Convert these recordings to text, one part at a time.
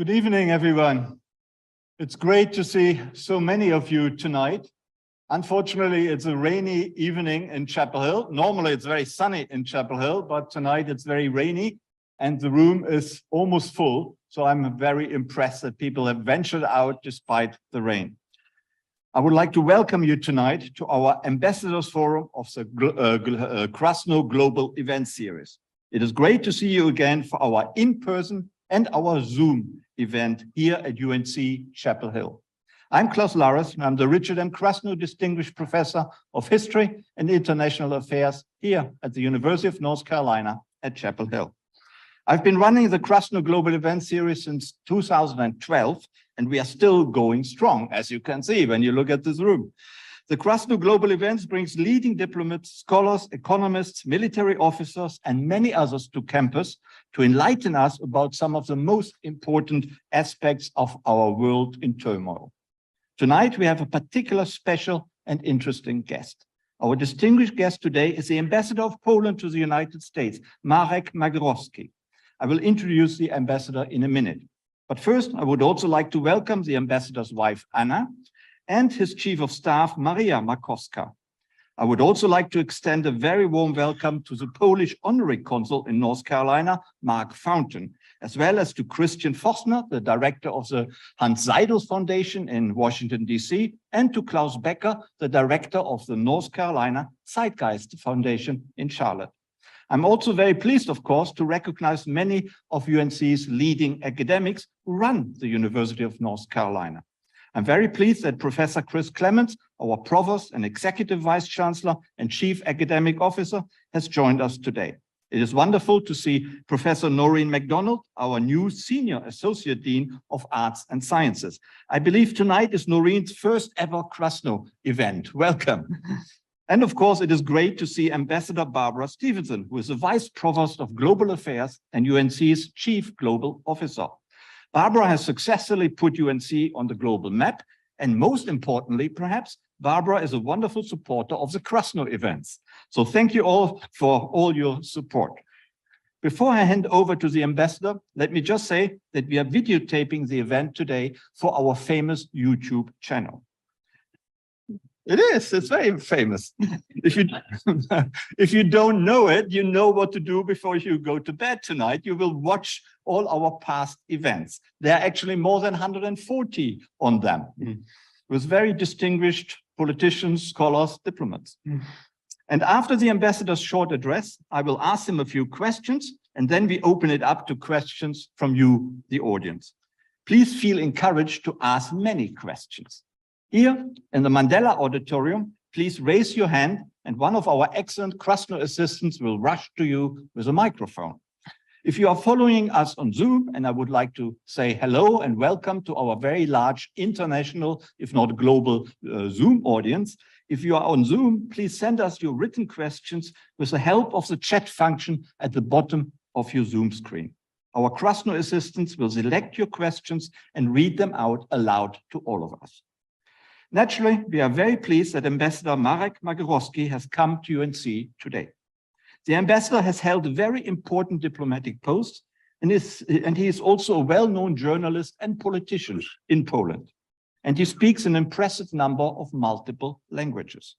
Good evening, everyone. It's great to see so many of you tonight. Unfortunately, it's a rainy evening in Chapel Hill. Normally, it's very sunny in Chapel Hill, but tonight it's very rainy and the room is almost full. So I'm very impressed that people have ventured out despite the rain. I would like to welcome you tonight to our Ambassadors Forum of the Krasno Global Event Series. It is great to see you again for our in-person and our Zoom event here at UNC Chapel Hill. I'm Klaus Larres, and I'm the Richard M. Krasno Distinguished Professor of History and International Affairs here at the University of North Carolina at Chapel Hill. I've been running the Krasno Global Event Series since 2012, and we are still going strong, as you can see when you look at this room. The Krasno Global Events brings leading diplomats, scholars, economists, military officers, and many others to campus to enlighten us about some of the most important aspects of our world in turmoil. Tonight, we have a particular special and interesting guest. Our distinguished guest today is the Ambassador of Poland to the United States, Marek Magierowski. I will introduce the ambassador in a minute. But first, I would also like to welcome the ambassador's wife, Anna, and his chief of staff, Maria Makowska. I would also like to extend a very warm welcome to the Polish honorary consul in North Carolina, Mark Fountain, as well as to Christian Fossner, the director of the Hans Seidel Foundation in Washington, D.C., and to Klaus Becker, the director of the North Carolina Zeitgeist Foundation in Charlotte. I'm also very pleased, of course, to recognize many of UNC's leading academics who run the University of North Carolina. I'm very pleased that Professor Chris Clements, our Provost and Executive Vice Chancellor and Chief Academic Officer, has joined us today. It is wonderful to see Professor Noreen MacDonald, our new Senior Associate Dean of Arts and Sciences. I believe tonight is Noreen's first ever Krasno event. Welcome. And of course, it is great to see Ambassador Barbara Stevenson, who is the Vice Provost of Global Affairs and UNC's Chief Global Officer. Barbara has successfully put UNC on the global map, and most importantly, perhaps, Barbara is a wonderful supporter of the Krasno events. So thank you all for all your support. Before I hand over to the ambassador, let me just say that we are videotaping the event today for our famous YouTube channel. It's very famous. If you don't know it, you know what to do before you go to bed tonight. You will watch all our past events. There are actually more than 140 on them, with very distinguished politicians, scholars, diplomats. And after the ambassador's short address, I will ask him a few questions, and then we open it up to questions from you, the audience. Please feel encouraged to ask many questions. Here in the Mandela Auditorium, please raise your hand and one of our excellent Krasno assistants will rush to you with a microphone. If you are following us on Zoom, and I would like to say hello and welcome to our very large international, if not global, Zoom audience. If you are on Zoom, please send us your written questions with the help of the chat function at the bottom of your Zoom screen. Our Krasno assistants will select your questions and read them out aloud to all of us. Naturally, we are very pleased that Ambassador Marek Magierowski has come to UNC today. The ambassador has held very important diplomatic posts and he is also a well-known journalist and politician in Poland. And he speaks an impressive number of multiple languages.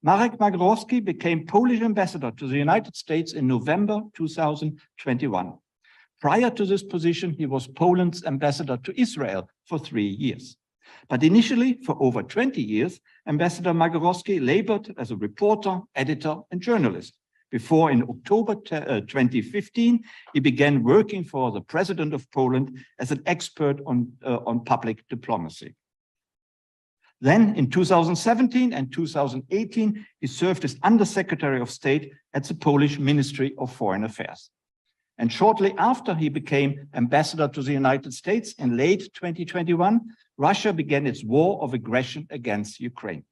Marek Magierowski became Polish ambassador to the United States in November 2021. Prior to this position, he was Poland's ambassador to Israel for 3 years. But initially, for over 20 years, Ambassador Magierowski labored as a reporter, editor, and journalist. Before, in October 2015, he began working for the President of Poland as an expert on public diplomacy. Then, in 2017 and 2018, he served as Undersecretary of State at the Polish Ministry of Foreign Affairs. And shortly after he became ambassador to the United States in late 2021, Russia began its war of aggression against Ukraine.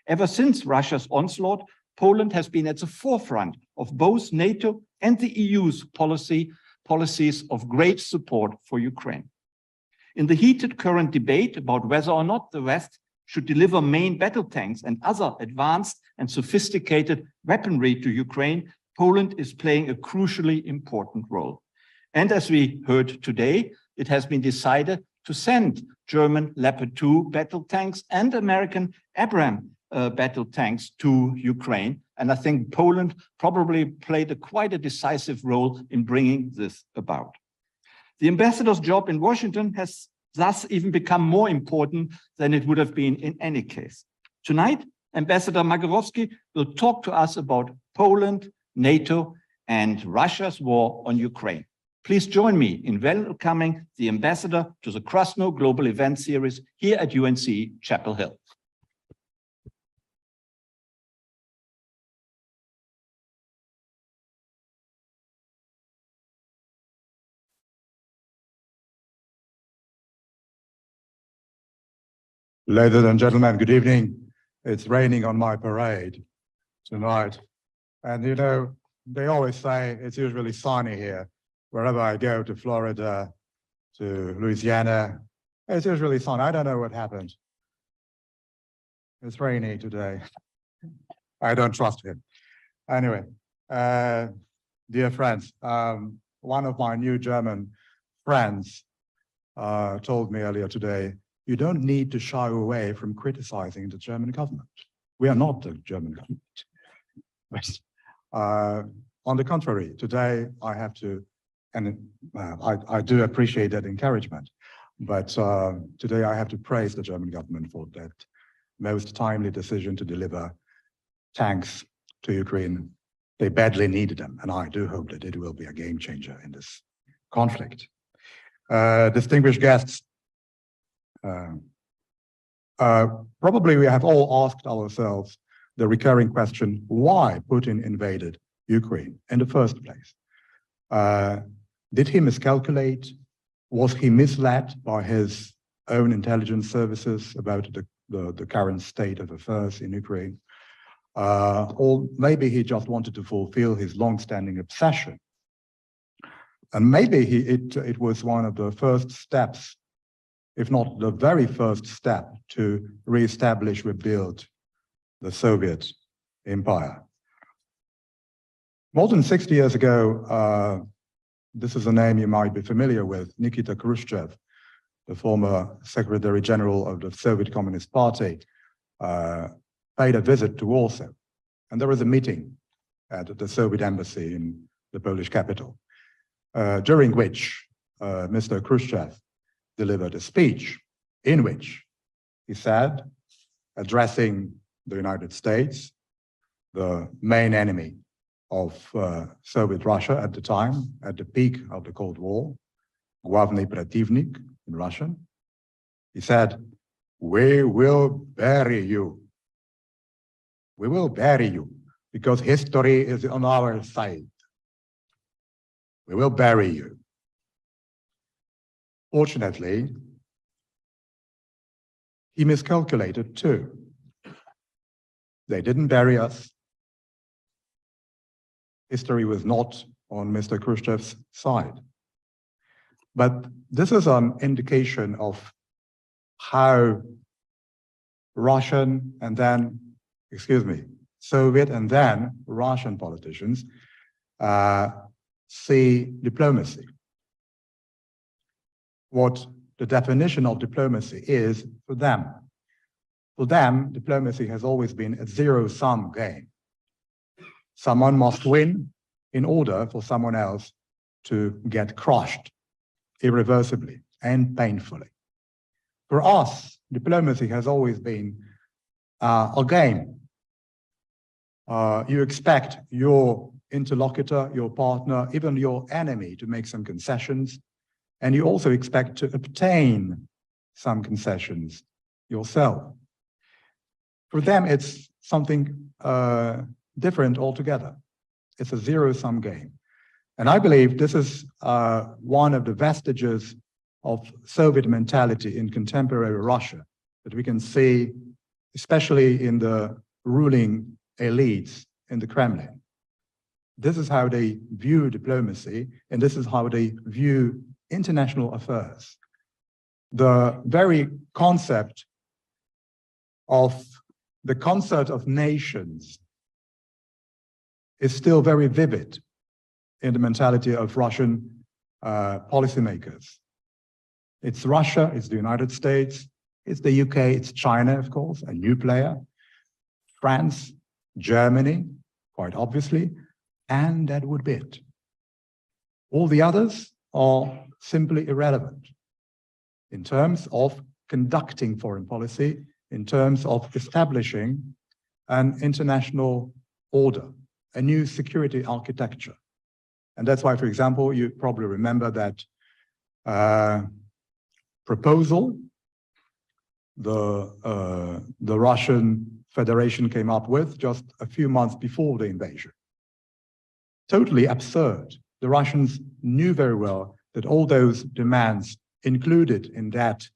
Ever since Russia's onslaught, Poland has been at the forefront of both NATO and the EU's policies of great support for Ukraine. In the heated current debate about whether or not the West should deliver main battle tanks and other advanced and sophisticated weaponry to Ukraine, Poland is playing a crucially important role. And as we heard today, it has been decided to send German Leopard 2 battle tanks and American Abrams battle tanks to Ukraine. And I think Poland probably played quite a decisive role in bringing this about. The ambassador's job in Washington has thus even become more important than it would have been in any case. Tonight, Ambassador Magorowski will talk to us about Poland, NATO, and Russia's war on Ukraine. Please join me in welcoming the ambassador to the Krasno Global Event Series here at UNC Chapel Hill. Ladies and gentlemen, good evening. It's raining on my parade tonight. And you know, they always say it's usually sunny here. Wherever I go, to Florida, to Louisiana, it's usually sunny. I don't know what happened. It's rainy today. I don't trust him. Anyway, dear friends, one of my new German friends told me earlier today, you don't need to shy away from criticizing the German government. We are not the German government. But, on the contrary, today I have to, and I do appreciate that encouragement, but today I have to praise the German government for that most timely decision to deliver tanks to Ukraine. They badly needed them, and I do hope that it will be a game changer in this conflict. Distinguished guests, probably we have all asked ourselves the recurring question, why Putin invaded Ukraine in the first place? Did he miscalculate? Was he misled by his own intelligence services about the current state of affairs in Ukraine? Or maybe he just wanted to fulfill his long-standing obsession. And maybe it was one of the first steps, if not the very first step, to reestablish, rebuild the Soviet empire. More than 60 years ago, this is a name you might be familiar with, Nikita Khrushchev, the former Secretary General of the Soviet Communist Party, paid a visit to Warsaw. And there was a meeting at the Soviet embassy in the Polish capital, during which Mr. Khrushchev delivered a speech in which he said, addressing the United States, the main enemy of Soviet Russia at the time, at the peak of the Cold War, Главный противник in Russian, he said, we will bury you. We will bury you because history is on our side. We will bury you. Fortunately, he miscalculated too. They didn't bury us. History was not on Mr. Khrushchev's side. But this is an indication of how Russian and then, Soviet and then Russian politicians see diplomacy. What the definition of diplomacy is for them. For them, diplomacy has always been a zero-sum game. Someone must win in order for someone else to get crushed irreversibly and painfully. For us, diplomacy has always been a game. You expect your interlocutor, your partner, even your enemy to make some concessions, and you also expect to obtain some concessions yourself. For them, it's something different altogether. It's a zero-sum game. And I believe this is one of the vestiges of Soviet mentality in contemporary Russia that we can see, especially in the ruling elites in the Kremlin. This is how they view diplomacy, and this is how they view international affairs. The very concept of the concert of nations is still very vivid in the mentality of Russian policymakers. It's Russia, it's the United States, it's the UK, it's China, of course, a new player, France, Germany, quite obviously, and that would be it. All the others are simply irrelevant in terms of conducting foreign policy, in terms of establishing an international order, a new security architecture. And that's why, for example, you probably remember that proposal the Russian Federation came up with just a few months before the invasion. Totally absurd. The Russians knew very well that all those demands included in that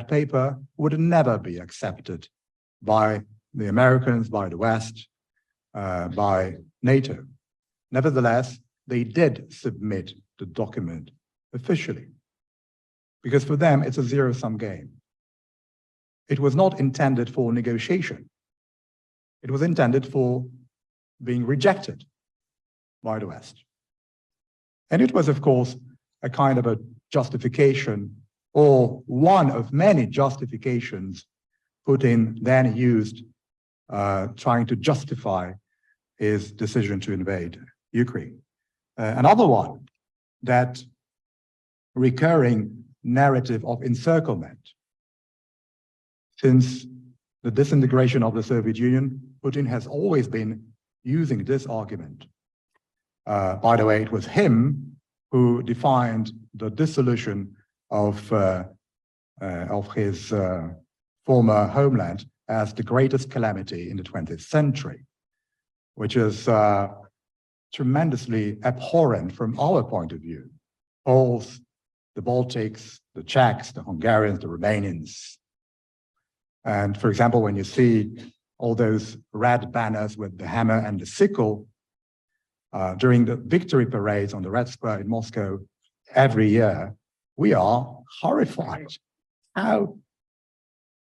paper would never be accepted by the Americans, by the West, by NATO. Nevertheless, they did submit the document officially, because for them it's a zero-sum game. It was not intended for negotiation. It was intended for being rejected by the West. And it was, of course, a kind of a justification, or one of many justifications Putin then used trying to justify his decision to invade Ukraine. Another one, that recurring narrative of encirclement. Since the disintegration of the Soviet Union, Putin has always been using this argument. By the way, it was him who defined the dissolution of his former homeland as the greatest calamity in the 20th century, which is tremendously abhorrent from our point of view. Poles, the Baltics, the Czechs, the Hungarians, the Romanians. And for example, when you see all those red banners with the hammer and the sickle during the victory parades on the Red Square in Moscow every year, we are horrified. How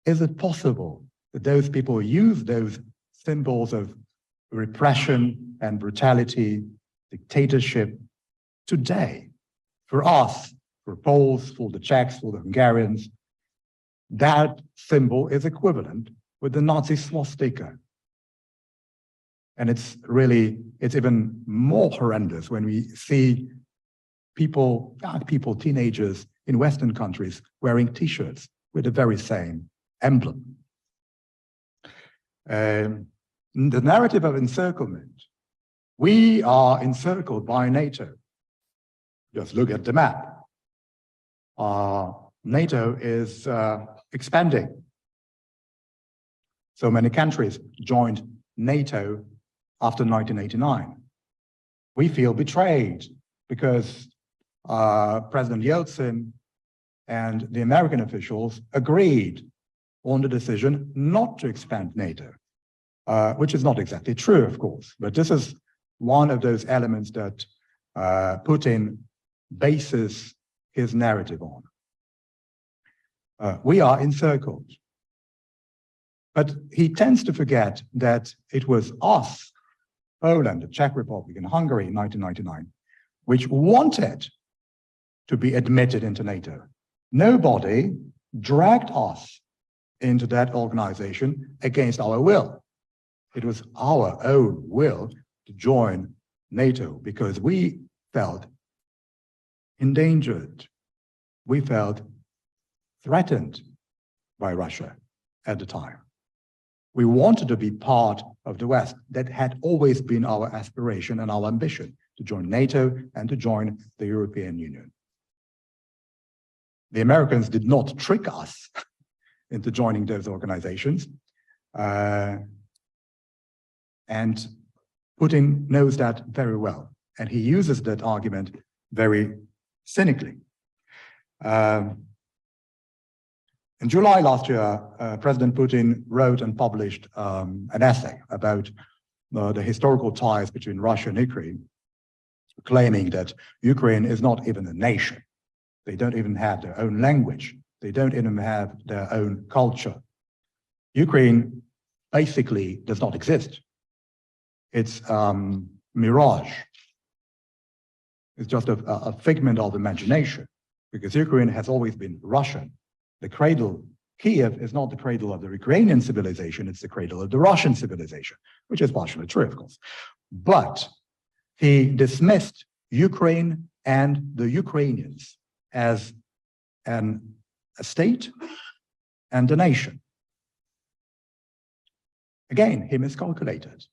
is it possible that those people use those symbols of repression and brutality, dictatorship today? For us, for Poles, for the Czechs, for the Hungarians, that symbol is equivalent with the Nazi swastika. And it's even more horrendous when we see people, young people, teenagers in Western countries wearing T-shirts with the very same emblem. The narrative of encirclement. We are encircled by NATO. Just look at the map. NATO is expanding. So many countries joined NATO after 1989. We feel betrayed because President Yeltsin and the American officials agreed on the decision not to expand NATO, which is not exactly true, of course, but this is one of those elements that Putin bases his narrative on. We are encircled. But he tends to forget that it was us, Poland, the Czech Republic, and Hungary in 1999, which wanted to be admitted into NATO. Nobody dragged us into that organization against our will. It was our own will to join NATO because we felt endangered. We felt threatened by Russia at the time. We wanted to be part of the West. That had always been our aspiration and our ambition, to join NATO and to join the European Union. The Americans did not trick us into joining those organizations. And Putin knows that very well. And he uses that argument very cynically. In July last year, President Putin wrote and published an essay about the historical ties between Russia and Ukraine, claiming that Ukraine is not even a nation. They don't even have their own language. They don't even have their own culture. Ukraine basically does not exist. It's mirage. is just a figment of imagination, because Ukraine has always been Russian. The cradle, Kiev, is not the cradle of the Ukrainian civilization, it's the cradle of the Russian civilization, which is partially true, of course. But he dismissed Ukraine and the Ukrainians as a state and a nation. Again, he miscalculated.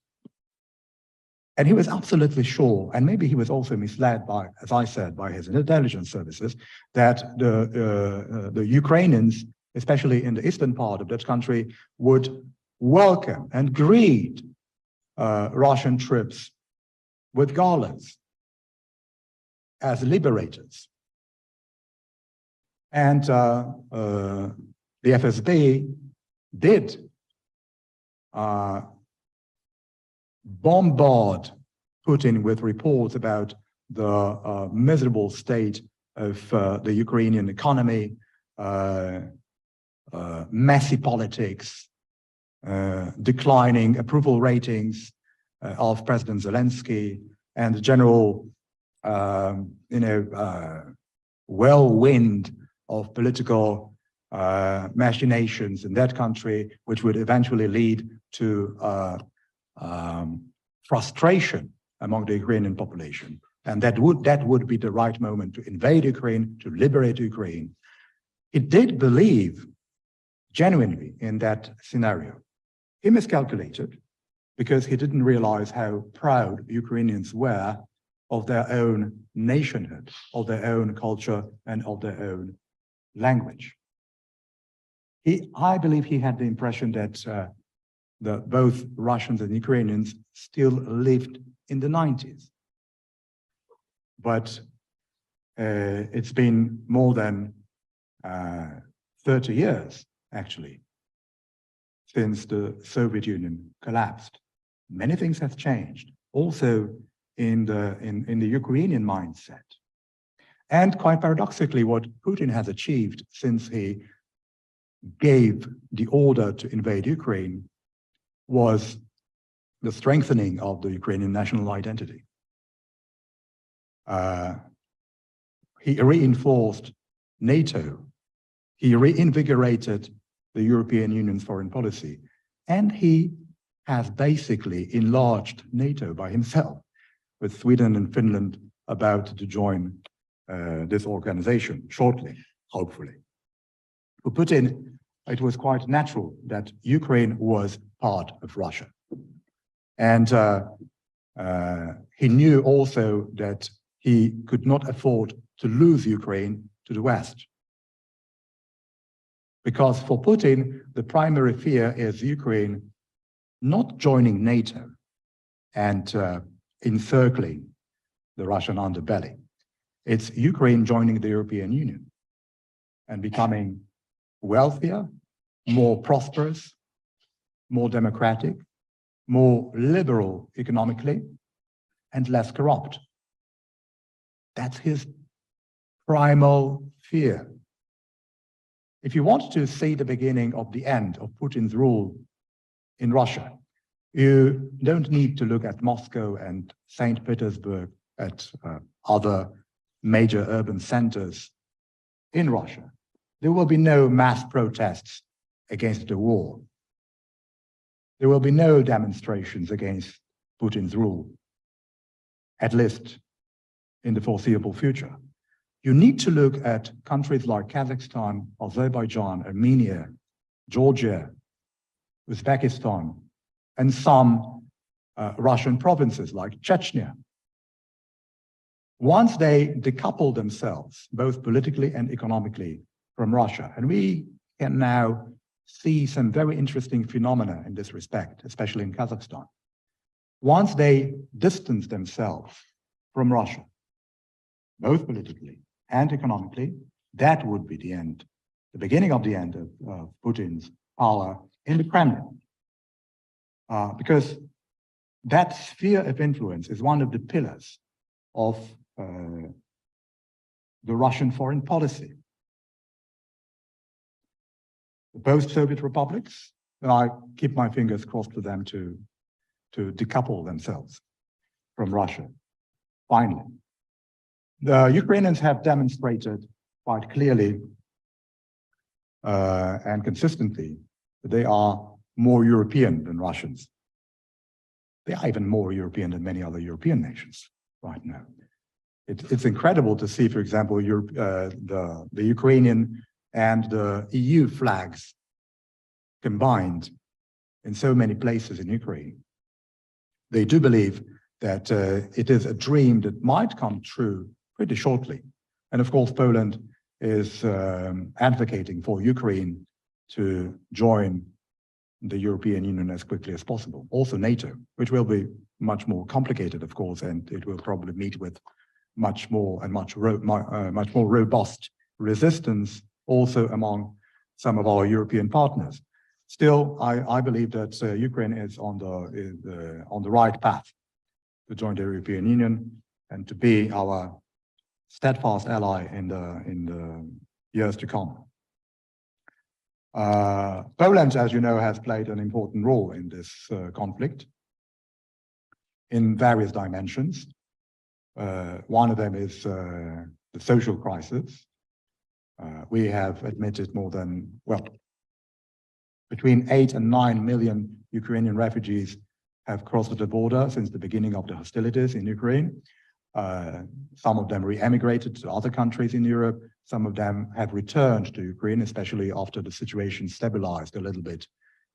And he was absolutely sure, and maybe he was also misled by, as I said, by his intelligence services, that the Ukrainians, especially in the eastern part of that country, would welcome and greet Russian troops with garlands as liberators. And the FSB did bombard Putin with reports about the miserable state of the Ukrainian economy, messy politics, declining approval ratings of President Zelensky, and the general, whirlwind of political machinations in that country, which would eventually lead to frustration among the Ukrainian population. And that would be the right moment to invade Ukraine, to liberate Ukraine. He did believe genuinely in that scenario. He miscalculated because he didn't realize how proud Ukrainians were of their own nationhood, of their own culture, and of their own language. I believe he had the impression that both Russians and Ukrainians still lived in the 90s. But it's been more than 30 years, actually, since the Soviet Union collapsed. Many things have changed, also in the Ukrainian mindset. And quite paradoxically, what Putin has achieved since he gave the order to invade Ukraine was the strengthening of the Ukrainian national identity. He reinforced NATO. He reinvigorated the European Union's foreign policy. And he has basically enlarged NATO by himself, with Sweden and Finland about to join this organization shortly, hopefully. For Putin, it was quite natural that Ukraine was part of Russia. And he knew also that he could not afford to lose Ukraine to the West. Because for Putin, the primary fear is Ukraine not joining NATO and encircling the Russian underbelly. It's Ukraine joining the European Union and becoming wealthier, more prosperous, more democratic, more liberal economically, and less corrupt. That's his primal fear. If you want to see the beginning of the end of Putin's rule in Russia, you don't need to look at Moscow and St. Petersburg, at other major urban centers in Russia. There will be no mass protests against the war. There will be no demonstrations against Putin's rule, at least in the foreseeable future. You need to look at countries like Kazakhstan, Azerbaijan, Armenia, Georgia, Uzbekistan, and some Russian provinces like Chechnya. Once they decouple themselves, both politically and economically, from Russia, and we can now see some very interesting phenomena in this respect, especially in Kazakhstan. Once they distance themselves from Russia, both politically and economically, that would be the end, the beginning of the end of Putin's power in the Kremlin. Because that sphere of influence is one of the pillars of the Russian foreign policy. The post-Soviet republics, and I keep my fingers crossed for them to decouple themselves from Russia, finally. The Ukrainians have demonstrated quite clearly and consistently that they are more European than Russians. They are even more European than many other European nations right now. It's incredible to see, for example, the Ukrainian and the EU flags combined in so many places in Ukraine. They do believe that it is a dream that might come true pretty shortly. And of course, Poland is advocating for Ukraine to join the European Union as quickly as possible. Also NATO, which will be much more complicated, of course, and it will probably meet with much more robust resistance also among some of our European partners. Still, I believe that Ukraine is on the right path to join the European Union and to be our steadfast ally in the years to come. Poland, as you know, has played an important role in this conflict in various dimensions. One of them is the social crisis. We have admitted more than, well, between 8 and 9 million Ukrainian refugees have crossed the border since the beginning of the hostilities in Ukraine. Some of them re-emigrated to other countries in Europe. Some of them have returned to Ukraine, especially after the situation stabilized a little bit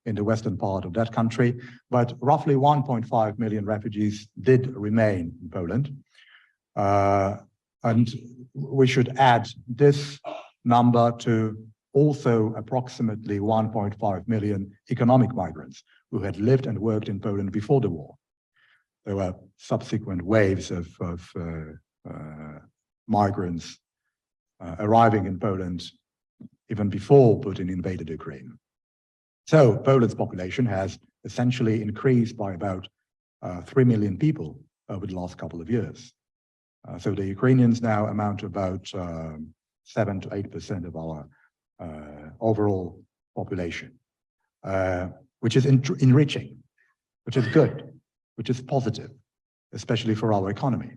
in the western part of that country. But roughly 1.5 million refugees did remain in Poland. And we should add this number to also approximately 1.5 million economic migrants who had lived and worked in Poland before the war. There were subsequent waves of migrants arriving in Poland even before Putin invaded Ukraine. So Poland's population has essentially increased by about 3 million people over the last couple of years. So the Ukrainians now amount to about 7 to 8% of our overall population, which is enriching, which is good, which is positive, especially for our economy.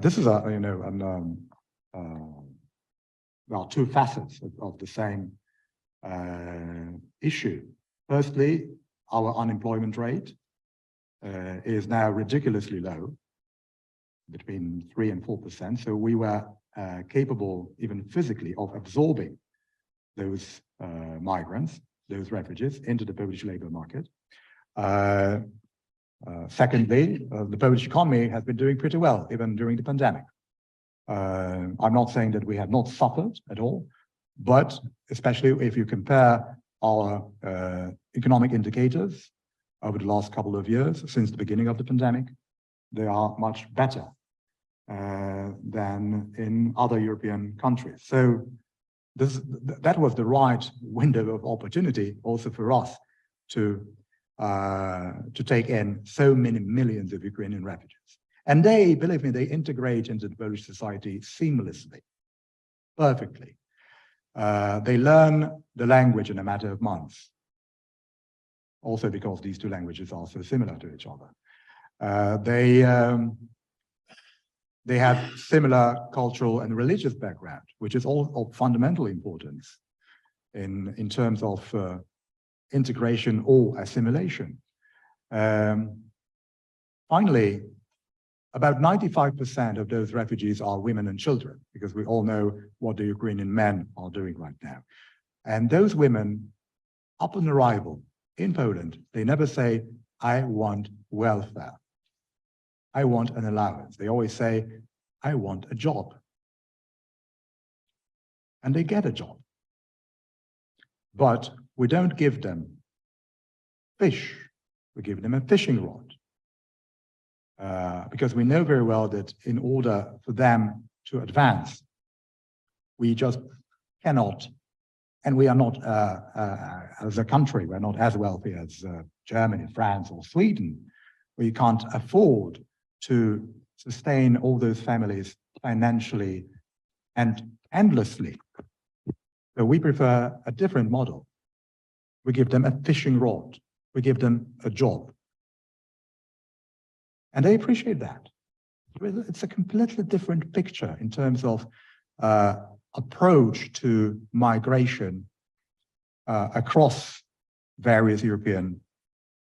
This is well, two facets of the same issue. Firstly, our unemployment rate is now ridiculously low, between 3 and 4%. So we were capable, even physically, of absorbing those migrants, those refugees, into the Polish labor market. Secondly, the Polish economy has been doing pretty well, even during the pandemic. I'm not saying that we have not suffered at all, but especially if you compare our economic indicators over the last couple of years, since the beginning of the pandemic, they are much better than in other European countries. So that was the right window of opportunity also for us to take in so many millions of Ukrainian refugees. And they, believe me, they integrate into the Polish society seamlessly, perfectly. They learn the language in a matter of months, also because these two languages are so similar to each other. They have similar cultural and religious background, which is all of fundamental importance in terms of integration or assimilation. Finally, about 95% of those refugees are women and children, because we all know what the Ukrainian men are doing right now. And those women, upon arrival in Poland, they never say, I want welfare. I want an allowance. They always say, I want a job. And they get a job. But we don't give them fish. We give them a fishing rod. Because we know very well that in order for them to advance, we just cannot, and we are not, as a country, we're not as wealthy as Germany, France, or Sweden. We can't afford to sustain all those families financially and endlessly. So we prefer a different model. We give them a fishing rod. We give them a job. And they appreciate that. It's a completely different picture in terms of approach to migration across various European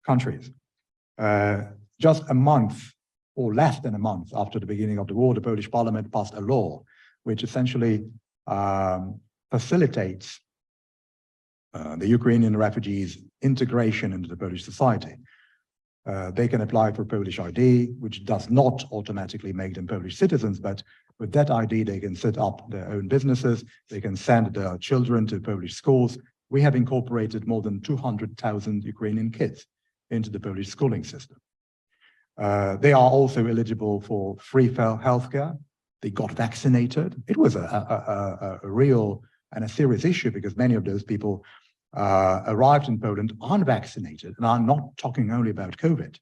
countries. Just a month or less than a month after the beginning of the war, the Polish parliament passed a law which essentially facilitates the Ukrainian refugees' integration into the Polish society. They can apply for Polish ID, which does not automatically make them Polish citizens, but with that ID, they can set up their own businesses, they can send their children to Polish schools. We have incorporated more than 200,000 Ukrainian kids into the Polish schooling system. They are also eligible for free healthcare. They got vaccinated. It was a real and a serious issue because many of those people arrived in Poland unvaccinated. And I'm not talking only about COVID.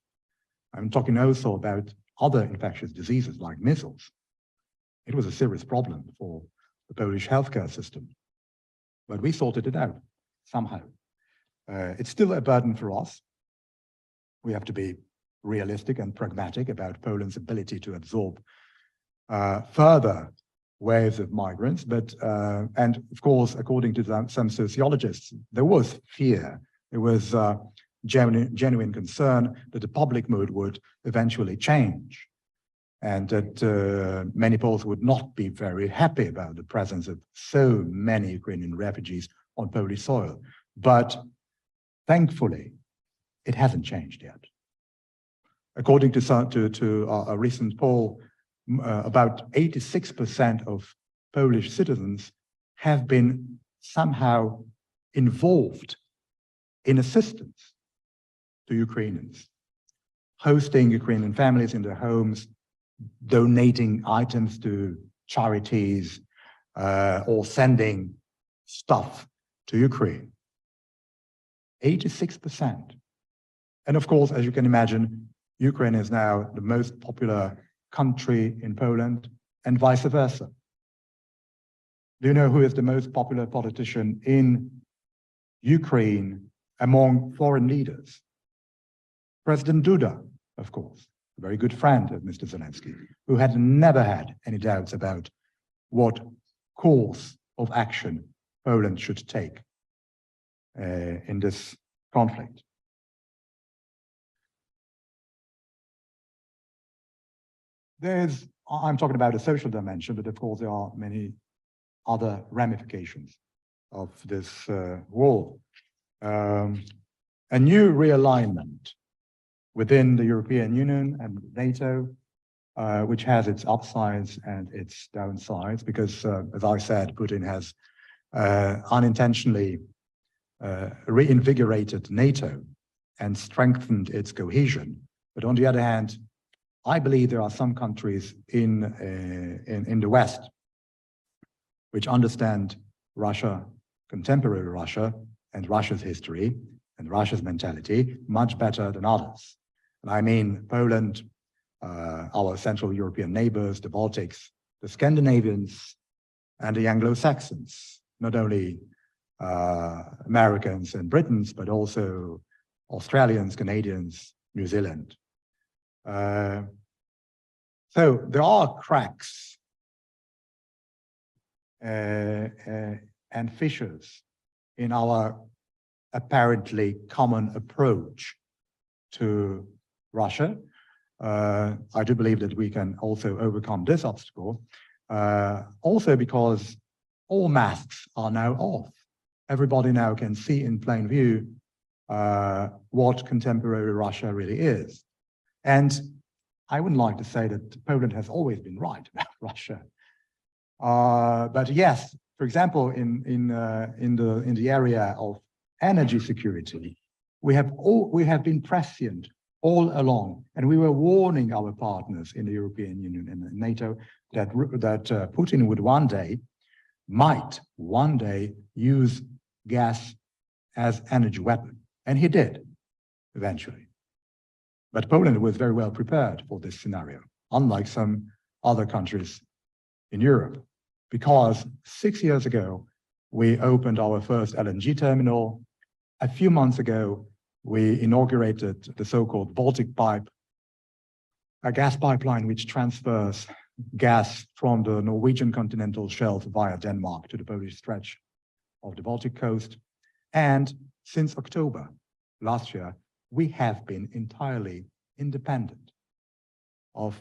I'm talking also about other infectious diseases like measles. It was a serious problem for the Polish healthcare system, but we sorted it out somehow. It's still a burden for us. We have to be realistic and pragmatic about Poland's ability to absorb further waves of migrants, but and of course, according to some sociologists, there was fear. There was genuine concern that the public mood would eventually change, and that many Poles would not be very happy about the presence of so many Ukrainian refugees on Polish soil. But thankfully, it hasn't changed yet. According to a recent poll, about 86% of Polish citizens have been somehow involved in assistance to Ukrainians, hosting Ukrainian families in their homes, donating items to charities, or sending stuff to Ukraine. 86%. And of course, as you can imagine, Ukraine is now the most popular country in Poland and vice versa. Do you know who is the most popular politician in Ukraine among foreign leaders? President Duda, of course, a very good friend of Mr. Zelensky, who had never had any doubts about what course of action Poland should take in this conflict. I'm talking about a social dimension, but of course there are many other ramifications of this war. A new realignment within the European Union and NATO, which has its upsides and its downsides, because as I said, Putin has unintentionally reinvigorated NATO and strengthened its cohesion. But on the other hand, I believe there are some countries in the West which understand Russia, contemporary Russia, and Russia's history and Russia's mentality much better than others. And I mean Poland, our Central European neighbors, the Baltics, the Scandinavians, and the Anglo-Saxons, not only Americans and Britons, but also Australians, Canadians, New Zealand. So there are cracks and fissures in our apparently common approach to Russia. I do believe that we can also overcome this obstacle, also because all masks are now off. Everybody now can see in plain view what contemporary Russia really is. And I wouldn't like to say that Poland has always been right about Russia. But yes, for example, in the area of energy security, we have been prescient all along, and we were warning our partners in the European Union and NATO that Putin would might one day use gas as energy weapon, and he did eventually. But Poland was very well prepared for this scenario, unlike some other countries in Europe, because 6 years ago, we opened our first LNG terminal. A few months ago, we inaugurated the so-called Baltic Pipe. a gas pipeline which transfers gas from the Norwegian continental shelf via Denmark to the Polish stretch of the Baltic coast. And since October last year, we have been entirely independent of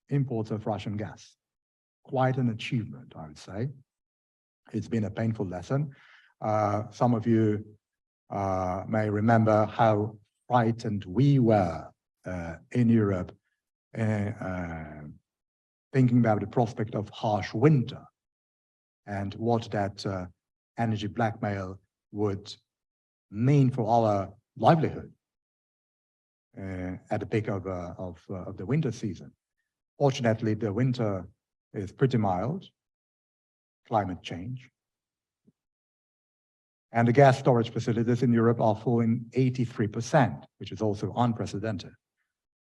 imports of Russian gas. Quite an achievement, I would say. It's been a painful lesson. Some of you may remember how frightened we were in Europe, thinking about the prospect of harsh winter and what that energy blackmail would mean for our livelihood at the peak of the winter season. Fortunately, the winter is pretty mild, climate change. And the gas storage facilities in Europe are full in 83%, which is also unprecedented.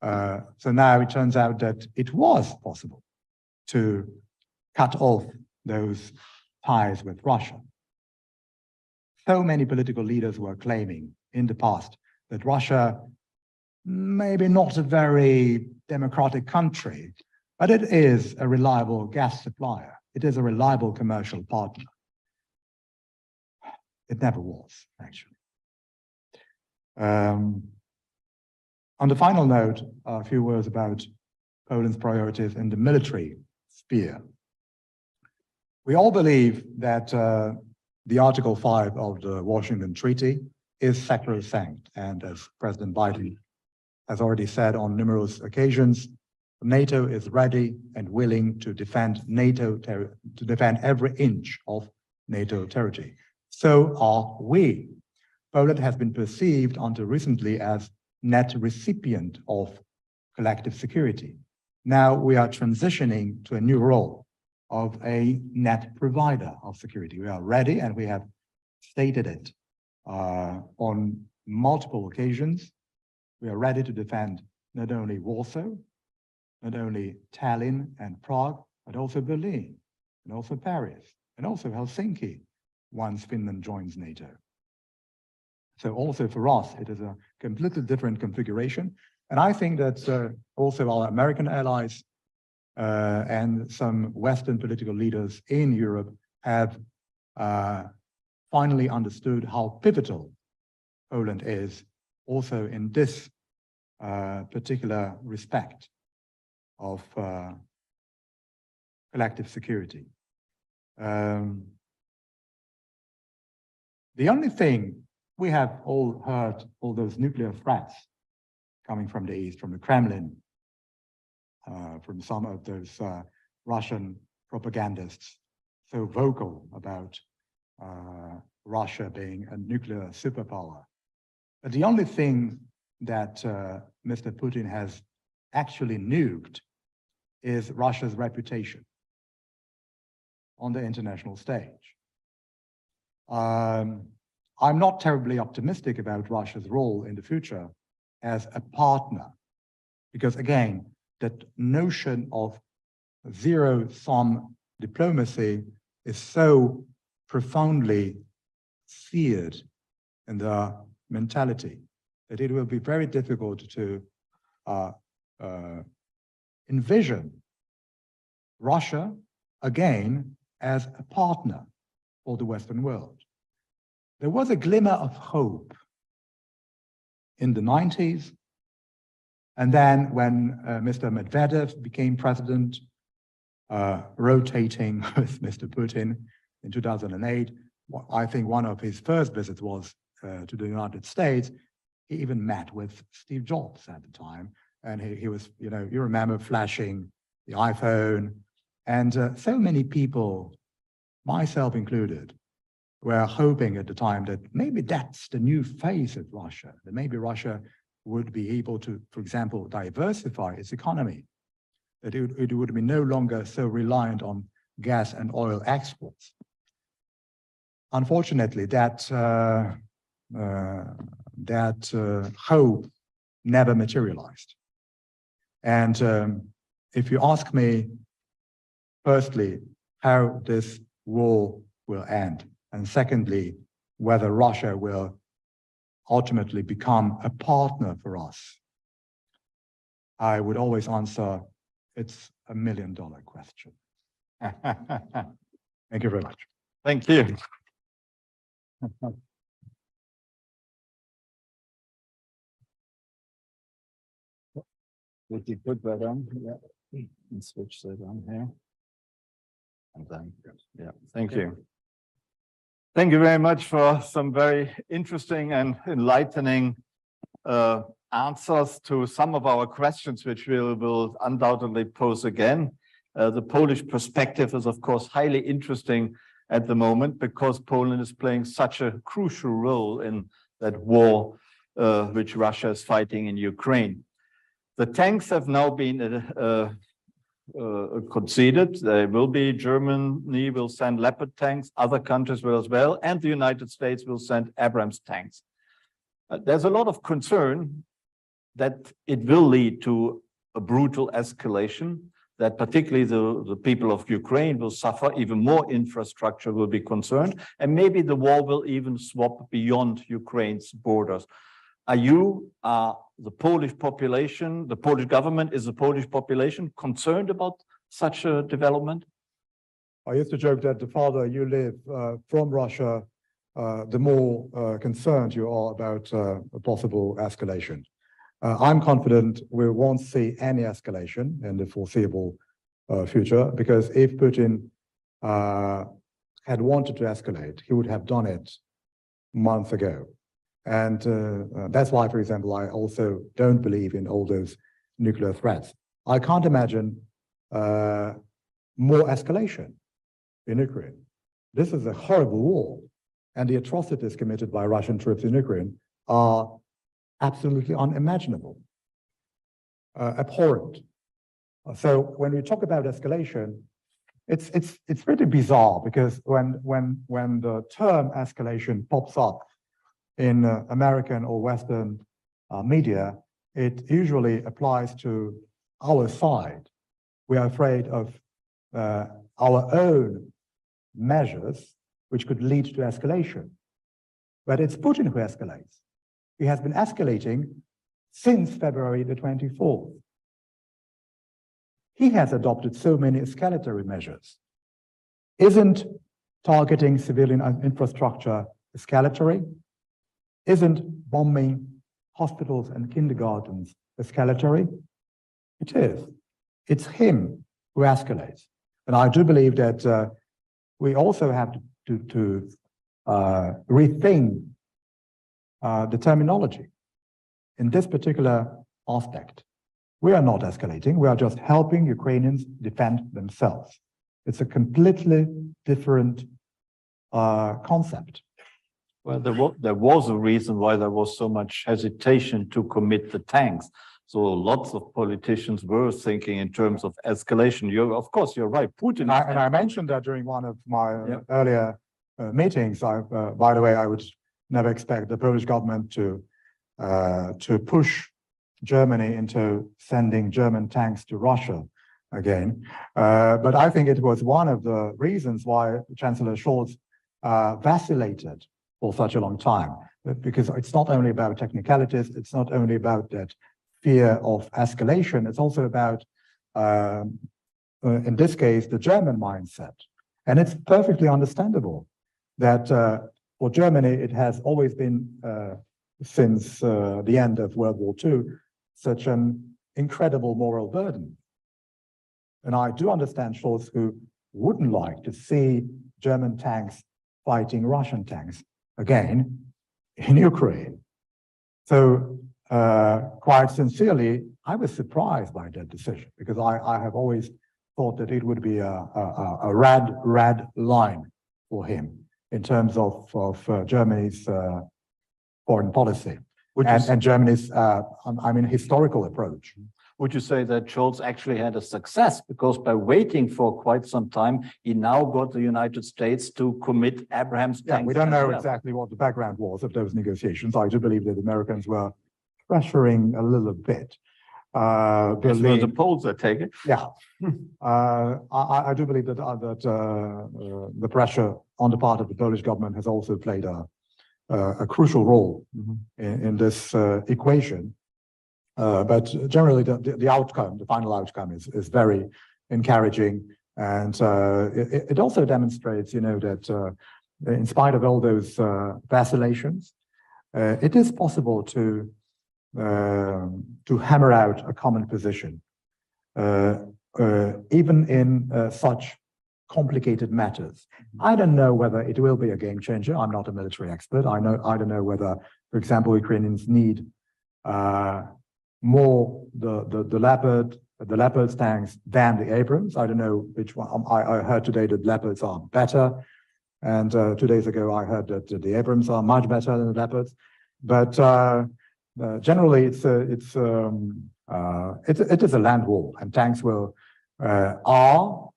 So now it turns out that it was possible to cut off those ties with Russia. So many political leaders were claiming in the past that Russia, maybe not a very democratic country, but it is a reliable gas supplier. It is a reliable commercial partner. It never was, actually. On the final note, a few words about Poland's priorities in the military sphere. We all believe that the Article 5 of the Washington Treaty is sacrosanct, and as President Biden has already said on numerous occasions, NATO is ready and willing to defend every inch of NATO territory. So are we. Poland has been perceived until recently as net recipient of collective security. Now we are transitioning to a new role of a net provider of security. We are ready, and we have stated it on multiple occasions. We are ready to defend not only Warsaw, not only Tallinn and Prague, but also Berlin, and also Paris, and also Helsinki, once Finland joins NATO. So also for us, it is a completely different configuration. And I think that also our American allies and some Western political leaders in Europe have finally understood how pivotal Poland is also in this particular respect of collective security. The only thing, we have all heard all those nuclear threats coming from the East, from the Kremlin, from some of those Russian propagandists so vocal about Russia being a nuclear superpower. But the only thing that Mr. Putin has actually nuked is Russia's reputation on the international stage. I'm not terribly optimistic about Russia's role in the future as a partner, because again, that notion of zero-sum diplomacy is so profoundly seared in the mentality that it will be very difficult to envision Russia again as a partner for the Western world. There was a glimmer of hope in the 90s. And then when Mr. Medvedev became president, rotating with Mr. Putin in 2008, I think one of his first visits was to the United States. He even met with Steve Jobs at the time. And he was, you remember flashing the iPhone. And so many people, myself included, were hoping at the time that maybe that's the new face of Russia, that maybe Russia would be able to, for example, diversify its economy, that it would be no longer so reliant on gas and oil exports. Unfortunately, that hope never materialized. And if you ask me, firstly, how this war will end, and secondly, whether Russia will ultimately become a partner for us, I would always answer, it's $1 million question. Thank you very much. Thank you. Would you put that on? Yeah. And switch that on here. And then, yeah, thank you. Thank you very much for some very interesting and enlightening answers to some of our questions, which we will undoubtedly pose again. The Polish perspective is, of course, highly interesting at the moment because Poland is playing such a crucial role in that war which Russia is fighting in Ukraine. The tanks have now been conceded. They will be, Germany will send Leopard tanks, other countries will as well, and the United States will send Abrams tanks. There's a lot of concern that it will lead to a brutal escalation, that particularly the people of Ukraine will suffer, even more infrastructure will be concerned, and maybe the war will even swap beyond Ukraine's borders. Are you, the Polish population, the Polish government, is the Polish population concerned about such a development? I used to joke that the farther you live from Russia, the more concerned you are about a possible escalation. I'm confident we won't see any escalation in the foreseeable future, because if Putin had wanted to escalate, he would have done it months ago. And that's why, for example, I also don't believe in all those nuclear threats. I can't imagine more escalation in Ukraine. This is a horrible war, and the atrocities committed by Russian troops in Ukraine are absolutely unimaginable, abhorrent. So when we talk about escalation, it's pretty bizarre, because when the term escalation pops up in American or Western media, it usually applies to our side. We are afraid of our own measures, which could lead to escalation. But it's Putin who escalates. He has been escalating since February the 24th. He has adopted so many escalatory measures. Isn't targeting civilian infrastructure escalatory? Isn't bombing hospitals and kindergartens escalatory? It is. It's him who escalates. And I do believe that we also have to rethink the terminology. In this particular aspect, we are not escalating. We are just helping Ukrainians defend themselves. It's a completely different concept. Well, there was a reason why there was so much hesitation to commit the tanks. So lots of politicians were thinking in terms of escalation. Of course, you're right. Putin. And I mentioned that during one of my earlier meetings. By the way, I would never expect the Polish government to push Germany into sending German tanks to Russia again. But I think it was one of the reasons why Chancellor Scholz vacillated for such a long time, because it's not only about technicalities, it's not only about that fear of escalation, it's also about, in this case, the German mindset. And it's perfectly understandable that for Germany, it has always been, since the end of World War II, such an incredible moral burden. And I do understand Scholz, who wouldn't like to see German tanks fighting Russian tanks again in Ukraine. So quite sincerely, I was surprised by that decision, because I have always thought that it would be a red line for him in terms of Germany's foreign policy and Germany's, historical approach. Would you say that Scholz actually had a success, because by waiting for quite some time, he now got the United States to commit Abrams tanks? Yeah, we don't know exactly what the background was of those negotiations. I do believe that the Americans were pressuring a little bit. The Poles, I take it. Yeah, I do believe that the pressure on the part of the Polish government has also played a crucial role in this equation. But generally, the outcome, the final outcome, is very encouraging, and it also demonstrates, that in spite of all those vacillations, it is possible to hammer out a common position, even in such complicated matters. I don't know whether it will be a game changer. I'm not a military expert. I don't know whether, for example, Ukrainians need more the Leopard tanks than the Abrams. I don't know which one. I heard today that Leopards are better, and 2 days ago I heard that the Abrams are much better than the Leopards. But generally, it is a land war, and tanks are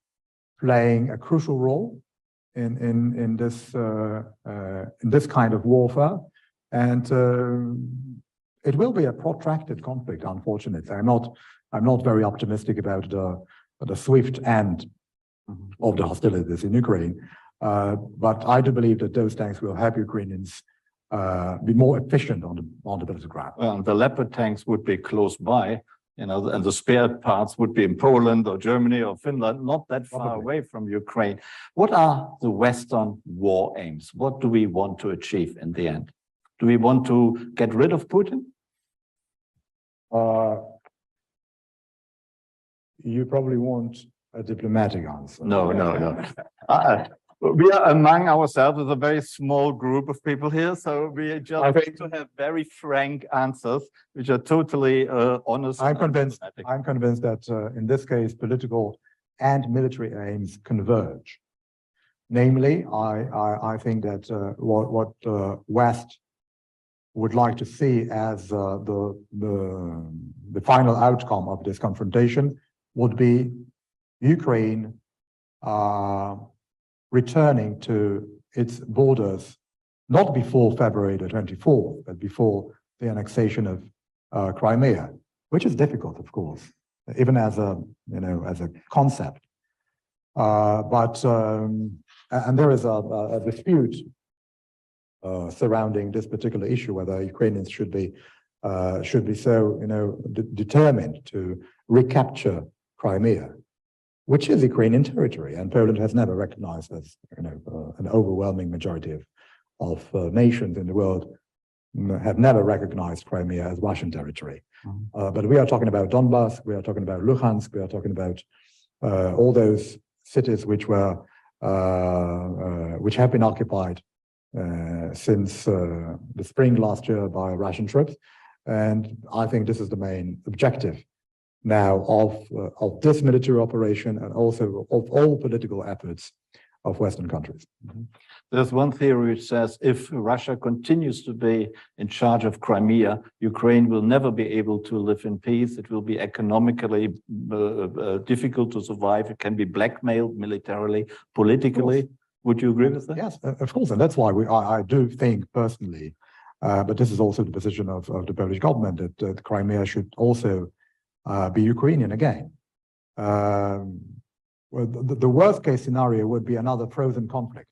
playing a crucial role in this kind of warfare, and it will be a protracted conflict. Unfortunately, I'm not very optimistic about the swift end of the hostilities in Ukraine, but I do believe that those tanks will help Ukrainians be more efficient on the battleground. Well, the Leopard tanks would be close by, and the spare parts would be in Poland or Germany or Finland, not that far away from Ukraine. What are the Western war aims? What do we want to achieve in the end? Do we want to get rid of Putin? You probably want a diplomatic answer. No. We are among ourselves with a very small group of people here, so we just need to have very frank answers, which are totally honest. I'm convinced that in this case, political and military aims converge. Namely, I think that what the West would like to see as the final outcome of this confrontation would be Ukraine returning to its borders, not before February the 24th, but before the annexation of Crimea, which is difficult, of course, even as a concept. And there is a dispute surrounding this particular issue, whether Ukrainians should be so determined to recapture Crimea, which is Ukrainian territory, and Poland has never recognized as an overwhelming majority of nations in the world have never recognized Crimea as Russian territory. But we are talking about Donbass, we are talking about Luhansk, we are talking about all those cities which have been occupied since the spring last year by Russian troops, and I think this is the main objective now of this military operation, and also of all political efforts of Western countries. There's one theory which says if Russia continues to be in charge of Crimea, Ukraine will never be able to live in peace. It will be economically difficult to survive. It can be blackmailed militarily, politically. Would you agree with that? Yes, of course, and that's why I do think personally, but this is also the position of the Polish government, that Crimea should also be Ukrainian again. Well, the worst case scenario would be another frozen conflict.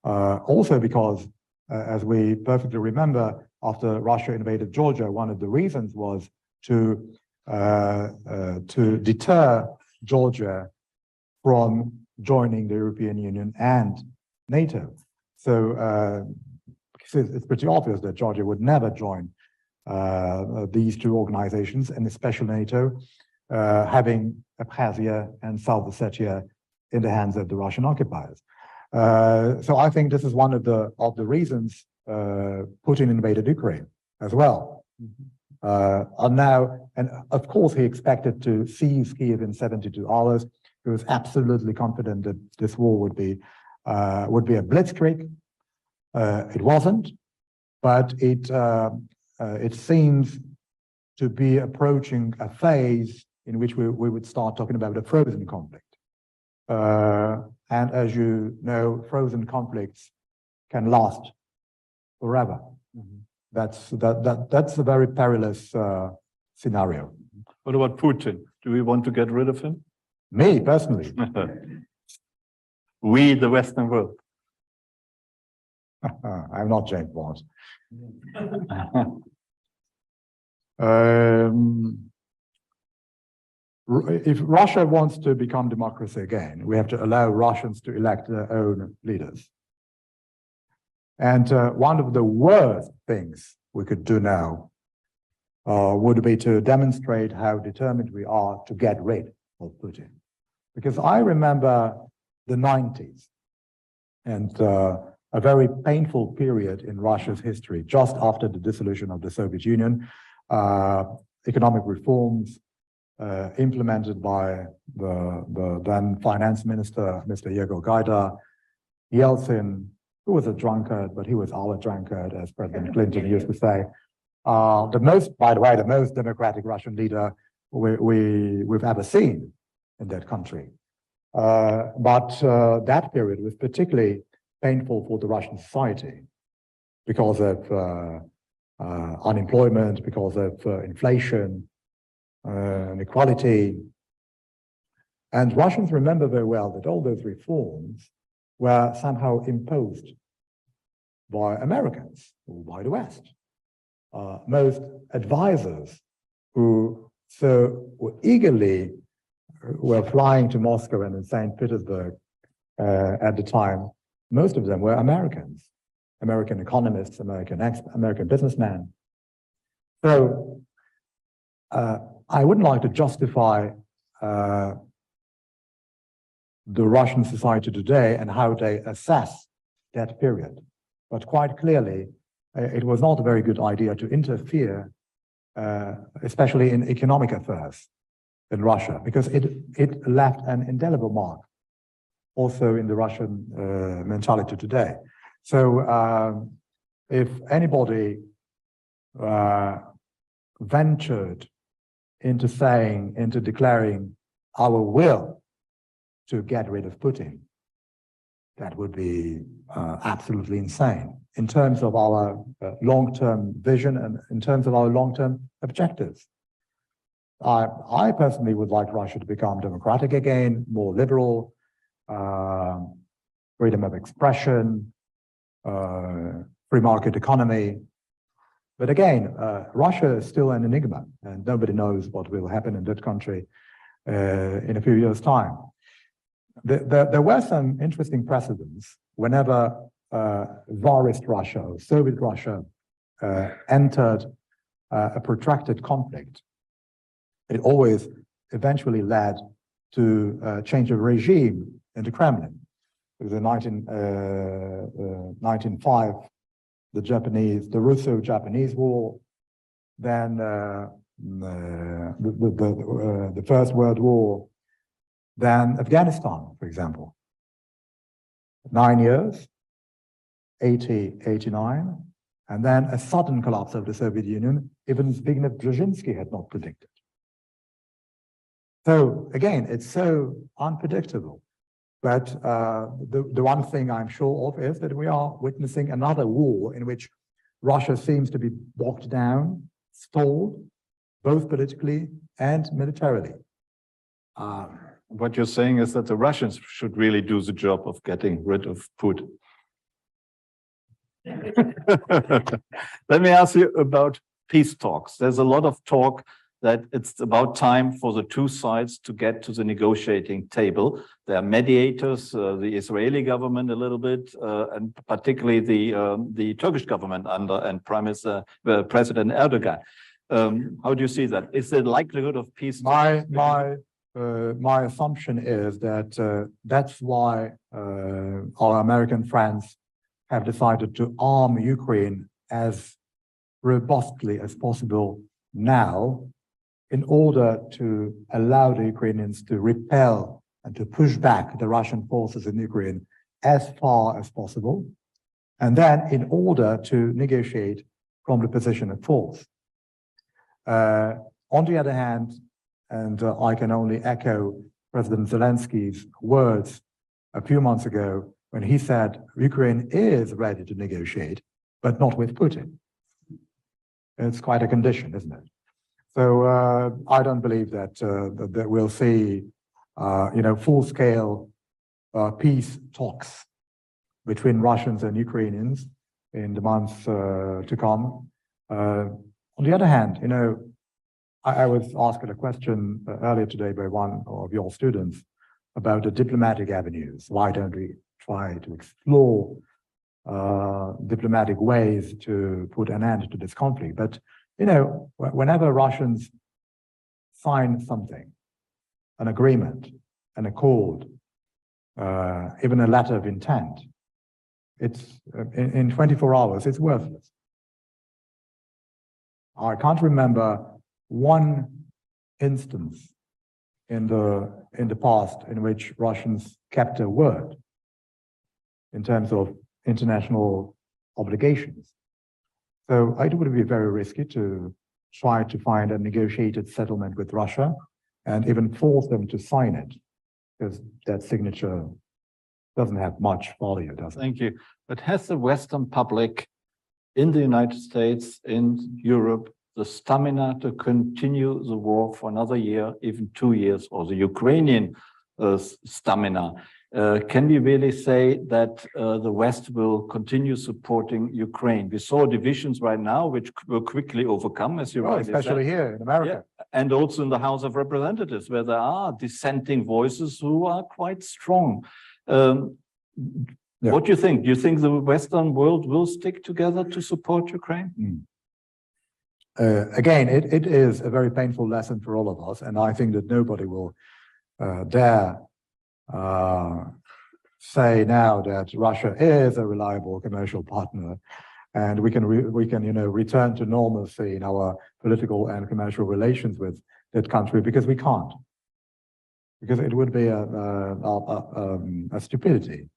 Also because, as we perfectly remember, after Russia invaded Georgia, one of the reasons was to deter Georgia from joining the European Union and NATO. So it's pretty obvious that Georgia would never join these two organizations, and especially NATO, having Abkhazia and South Ossetia in the hands of the Russian occupiers. So I think this is one of the reasons Putin invaded Ukraine as well. And of course he expected to seize Kyiv in 72 hours. He was absolutely confident that this war would be a blitzkrieg. It wasn't, but it seems to be approaching a phase in which we would start talking about a frozen conflict. And as you know, frozen conflicts can last forever. That's a very perilous scenario. What about Putin? Do we want to get rid of him? Me, personally. We, the Western world. I'm not James Bond. If Russia wants to become democracy again, we have to allow Russians to elect their own leaders. And one of the worst things we could do now would be to demonstrate how determined we are to get rid of Putin. Because I remember the 90s and a very painful period in Russia's history, just after the dissolution of the Soviet Union, economic reforms implemented by the then finance minister, Mr. Yegor Gaidar, Yeltsin, who was a drunkard, but he was our drunkard, as President Clinton used to say. By the way, the most democratic Russian leader we've ever seen in that country. But that period was particularly painful for the Russian society because of unemployment, because of inflation, inequality. And Russians remember very well that all those reforms were somehow imposed by Americans or by the West. Most advisors who so eagerly were flying to Moscow and in St. Petersburg at the time, most of them were Americans, American economists, American businessmen. So I wouldn't like to justify the Russian society today and how they assess that period. But quite clearly, it was not a very good idea to interfere, especially in economic affairs in Russia, because it left an indelible mark also in the Russian mentality today. So if anybody ventured into declaring our will to get rid of Putin, that would be absolutely insane in terms of our long-term vision and in terms of our long-term objectives. I personally would like Russia to become democratic again, more liberal, freedom of expression, free market economy. But again, Russia is still an enigma, and nobody knows what will happen in that country in a few years' time. There were some interesting precedents whenever Tsarist Russia, or Soviet Russia, entered a protracted conflict. It always eventually led to a change of regime in the Kremlin. It was in 1905, the Russo-Japanese War, then the First World War, then Afghanistan, for example. 9 years, 80, 89, and then a sudden collapse of the Soviet Union, even Zbigniew Brzezinski had not predicted. So again, it's so unpredictable. But the one thing I'm sure of is that we are witnessing another war in which Russia seems to be bogged down, stalled, both politically and militarily. What you're saying is that the Russians should really do the job of getting rid of Putin. Let me ask you about peace talks. There's a lot of talk that it's about time for the two sides to get to the negotiating table. There are mediators, the Israeli government a little bit, and particularly the Turkish government and President Erdogan. How do you see that? Is the likelihood of peace? My assumption is that that's why our American friends have decided to arm Ukraine as robustly as possible now, in order to allow the Ukrainians to repel and to push back the Russian forces in Ukraine as far as possible, and then in order to negotiate from the position of force. On the other hand, and I can only echo President Zelensky's words a few months ago when he said Ukraine is ready to negotiate, but not with Putin. It's quite a condition, isn't it? So I don't believe that that we'll see, full-scale peace talks between Russians and Ukrainians in the months to come. On the other hand, you know, I was asked a question earlier today by one of your students about the diplomatic avenues. Why don't we try to explore diplomatic ways to put an end to this conflict? But, you know, whenever Russians sign something, an agreement, an accord, even a letter of intent, it's in 24 hours, it's worthless. I can't remember one instance in the past in which Russians kept their word in terms of international obligations. So it would be very risky to try to find a negotiated settlement with Russia and even force them to sign it, because that signature doesn't have much value, does it? Thank you. But has the Western public in the United States, in Europe, the stamina to continue the war for another year, even 2 years, or the Ukrainian stamina? Can we really say that the West will continue supporting Ukraine? We saw divisions right now, which were quickly overcome, as you Well, rightly especially said. here in America. Yeah. And also in the House of Representatives, where there are dissenting voices who are quite strong. What do you think? Do you think the Western world will stick together to support Ukraine? Again, it is a very painful lesson for all of us, and I think that nobody will dare say now that Russia is a reliable commercial partner, and we can you know, return to normalcy in our political and commercial relations with that country, because we can't. Because it would be a stupidity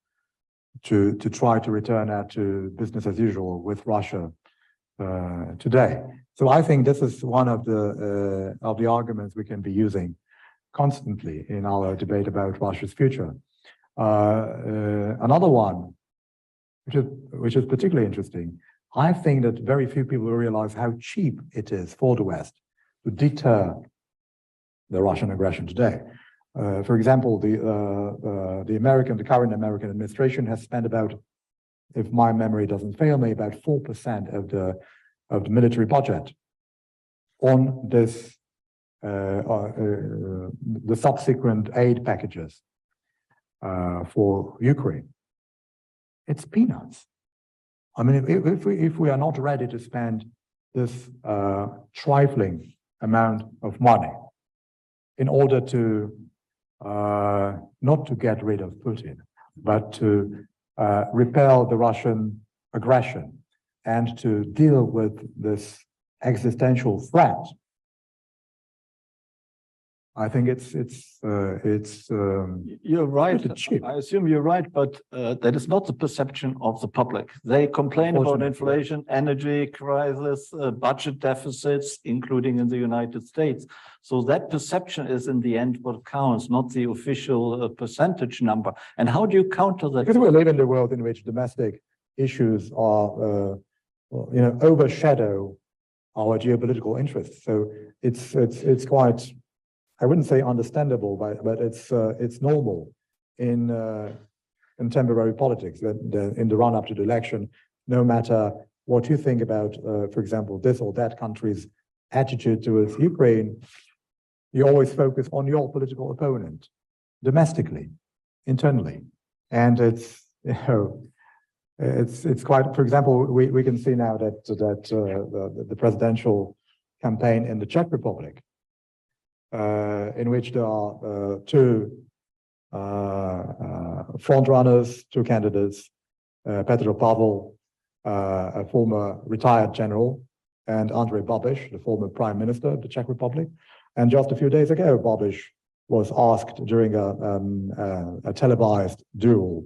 to try to return that to business as usual with Russia today. So I think this is one of the arguments we can be using constantly in our debate about Russia's future. Another one, which is particularly interesting, I think that very few people realize how cheap it is for the West to deter the Russian aggression today. For example, the current American administration has spent about, if my memory doesn't fail me, about 4% of the military budget on this, the subsequent aid packages for Ukraine. It's peanuts. I mean, if we are not ready to spend this trifling amount of money in order to not to get rid of Putin, but to repel the Russian aggression and to deal with this existential threat, I think it's you're right. cheap. I assume you're right, but that is not the perception of the public. They complain about inflation, energy crisis, budget deficits, including in the United States. So that perception is in the end what counts, not the official percentage number. And how do you counter that? Because we live in a world in which domestic issues are, you know, overshadow our geopolitical interests. So it's quite, I wouldn't say understandable, but it's normal in contemporary politics that in the run-up to the election, no matter what you think about, for example, this or that country's attitude towards Ukraine, you always focus on your political opponent, domestically, internally, and it's, you know, it's quite. For example, we can see now that the presidential campaign in the Czech Republic, in which there are two front runners, two candidates, Petro Pavel, a former retired general, and Andrej Babiš, the former prime minister of the Czech Republic. And just a few days ago, Babiš was asked during a televised duel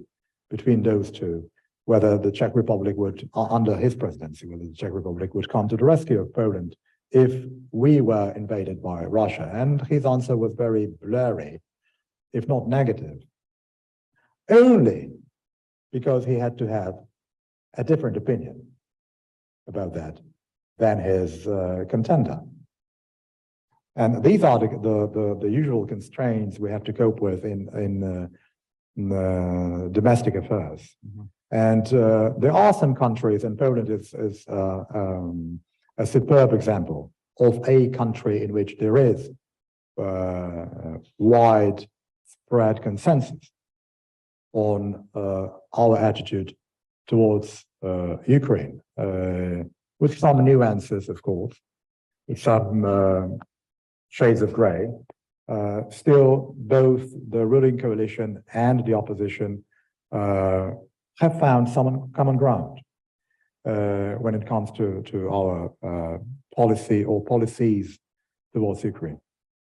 between those two whether the Czech Republic would, under his presidency, whether the Czech Republic would come to the rescue of Poland if we were invaded by Russia. And his answer was very blurry, if not negative, only because he had to have a different opinion about that than his contender. And these are the usual constraints we have to cope with in domestic affairs. Mm-hmm. And there are some countries, and Poland is a superb example of a country in which there is widespread consensus on our attitude towards Ukraine, with some nuances, of course, with some shades of grey. Still, both the ruling coalition and the opposition have found some common ground when it comes to our policy or policies towards Ukraine.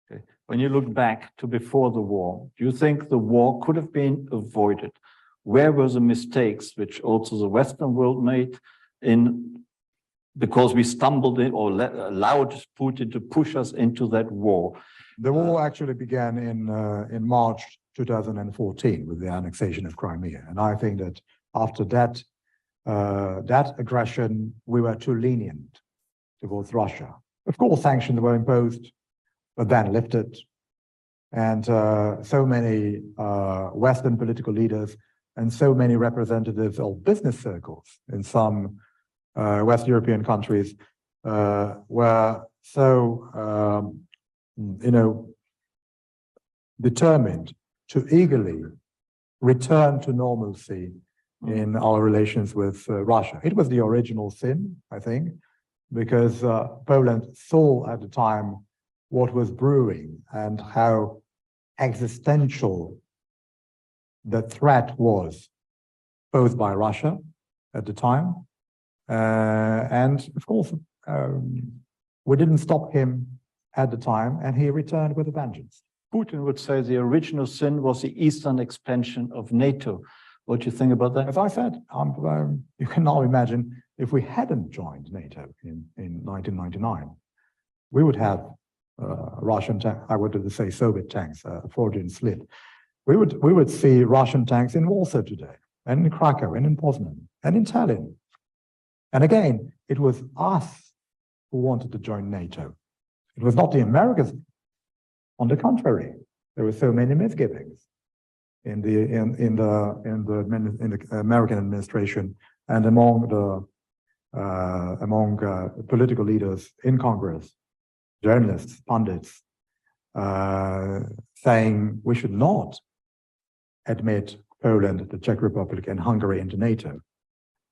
Okay. When you look back to before the war, do you think the war could have been avoided? Where were the mistakes which also the Western world made because we stumbled in or allowed Putin to push us into that war? The war actually began in March 2014 with the annexation of Crimea, and I think that after that aggression, we were too lenient towards Russia. Of course, sanctions were imposed, but then lifted, and so many Western political leaders and so many representatives of business circles in some West European countries were so determined to eagerly return to normalcy in our relations with Russia. It was the original sin, I think, because Poland saw at the time what was brewing and how existential the threat was posed by Russia at the time. And of course, we didn't stop him at the time, and he returned with a vengeance. Putin would say the original sin was the eastern expansion of NATO. What do you think about that? As I said, you can now imagine if we hadn't joined NATO in 1999, we would have Russian tanks, I would say Soviet tanks, Freudian slip. We would see Russian tanks in Warsaw today, and in Krakow, and in Poznan, and in Tallinn. And again, it was us who wanted to join NATO. It was not the Americans. On the contrary, there were so many misgivings in the American administration and among political leaders in Congress, journalists, pundits, saying we should not admit Poland, the Czech Republic, and Hungary into NATO.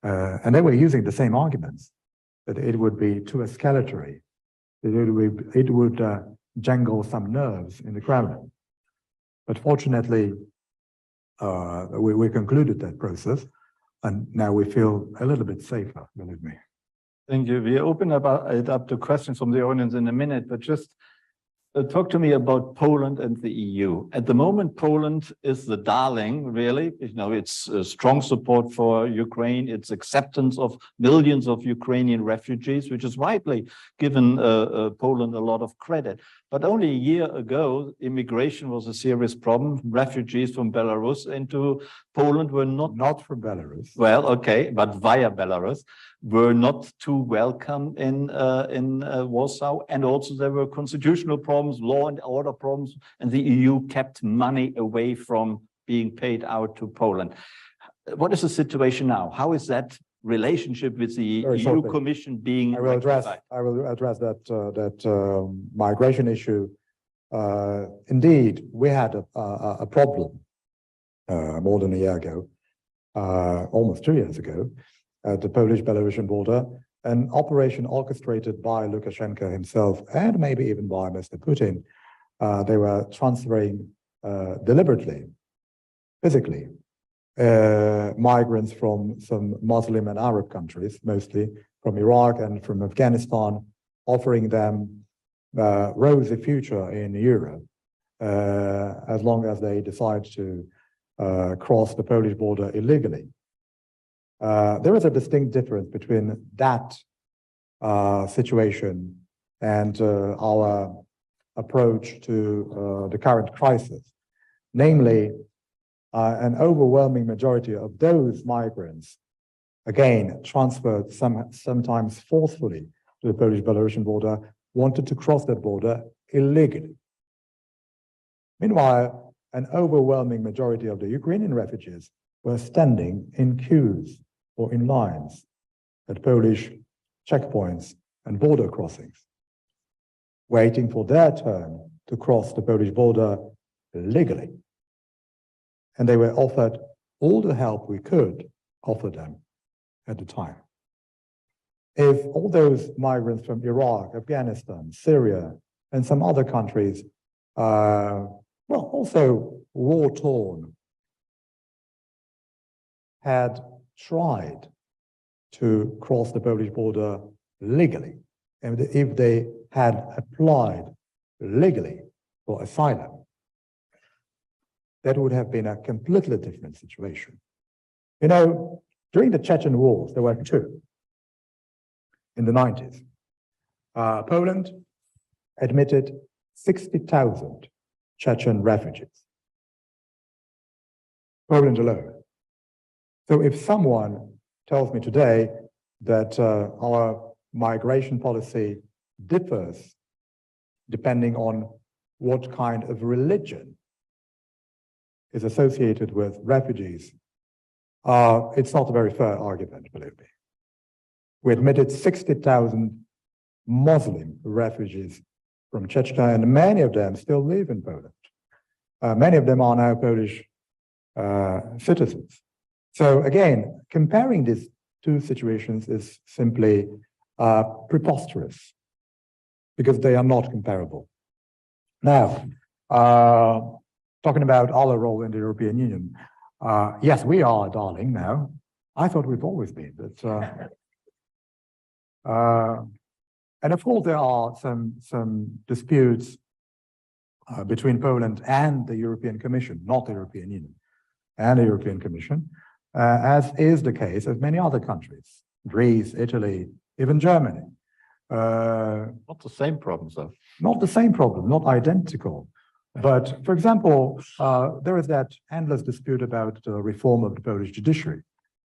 And they were using the same arguments, that it would be too escalatory, it would jangle some nerves in the Kremlin. But fortunately, we concluded that process, and now we feel a little bit safer, believe me. Thank you. We open it up to questions from the audience in a minute, but just talk to me about Poland and the EU. At the moment, Poland is the darling, really. It's strong support for Ukraine, its acceptance of millions of Ukrainian refugees, which is widely given Poland a lot of credit. But only a year ago, immigration was a serious problem. Refugees from Belarus into Poland were not from Belarus. Well, okay, but via Belarus, were not too welcome in Warsaw, and also there were constitutional problems, law and order problems, and the EU kept money away from being paid out to Poland. What is the situation now? How is that relationship with the EU Commission being? I will address that migration issue. Indeed, we had a problem more than a year ago, almost 2 years ago, at the Polish-Belarusian border, an operation orchestrated by Lukashenko himself and maybe even by Mr. Putin. They were transferring deliberately, physically, migrants from some Muslim and Arab countries, mostly from Iraq and from Afghanistan, offering them a rosy future in Europe, as long as they decide to cross the Polish border illegally. There is a distinct difference between that situation and our approach to the current crisis. Namely, an overwhelming majority of those migrants, again, transferred sometimes forcefully to the Polish-Belarusian border, wanted to cross that border illegally. Meanwhile, an overwhelming majority of the Ukrainian refugees were standing in queues or in lines at Polish checkpoints and border crossings, waiting for their turn to cross the Polish border legally. And they were offered all the help we could offer them at the time. If all those migrants from Iraq, Afghanistan, Syria, and some other countries, also war-torn, had tried to cross the Polish border legally, and if they had applied legally for asylum, that would have been a completely different situation. You know, during the Chechen wars, there were two. In the 90s, Poland admitted 60,000 Chechen refugees. Poland alone. So if someone tells me today that our migration policy differs depending on what kind of religion is associated with refugees, it's not a very fair argument, believe me. We admitted 60,000 Muslim refugees from Chechnya, and many of them still live in Poland. Many of them are now Polish citizens. So again, comparing these two situations is simply preposterous, because they are not comparable. Now, talking about our role in the European Union, yes, we are a darling now. I thought we've always been, but and of course, there are some disputes between Poland and the European Commission, not the European Union, and the European Commission, as is the case of many other countries, Greece, Italy, even Germany. Not the same problems, though. Not the same problem, not identical. But for example, there is that endless dispute about the reform of the Polish judiciary.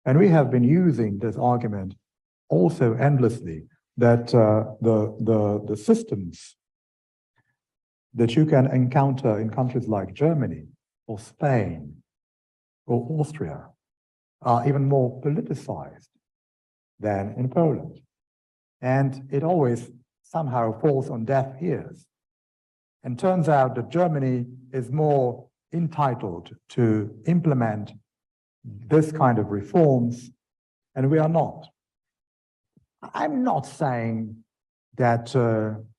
And we have been using this argument also endlessly, that the systems that you can encounter in countries like Germany or Spain or Austria are even more politicized than in Poland. And it always somehow falls on deaf ears. And turns out that Germany is more entitled to implement this kind of reforms, and we are not. I'm not saying that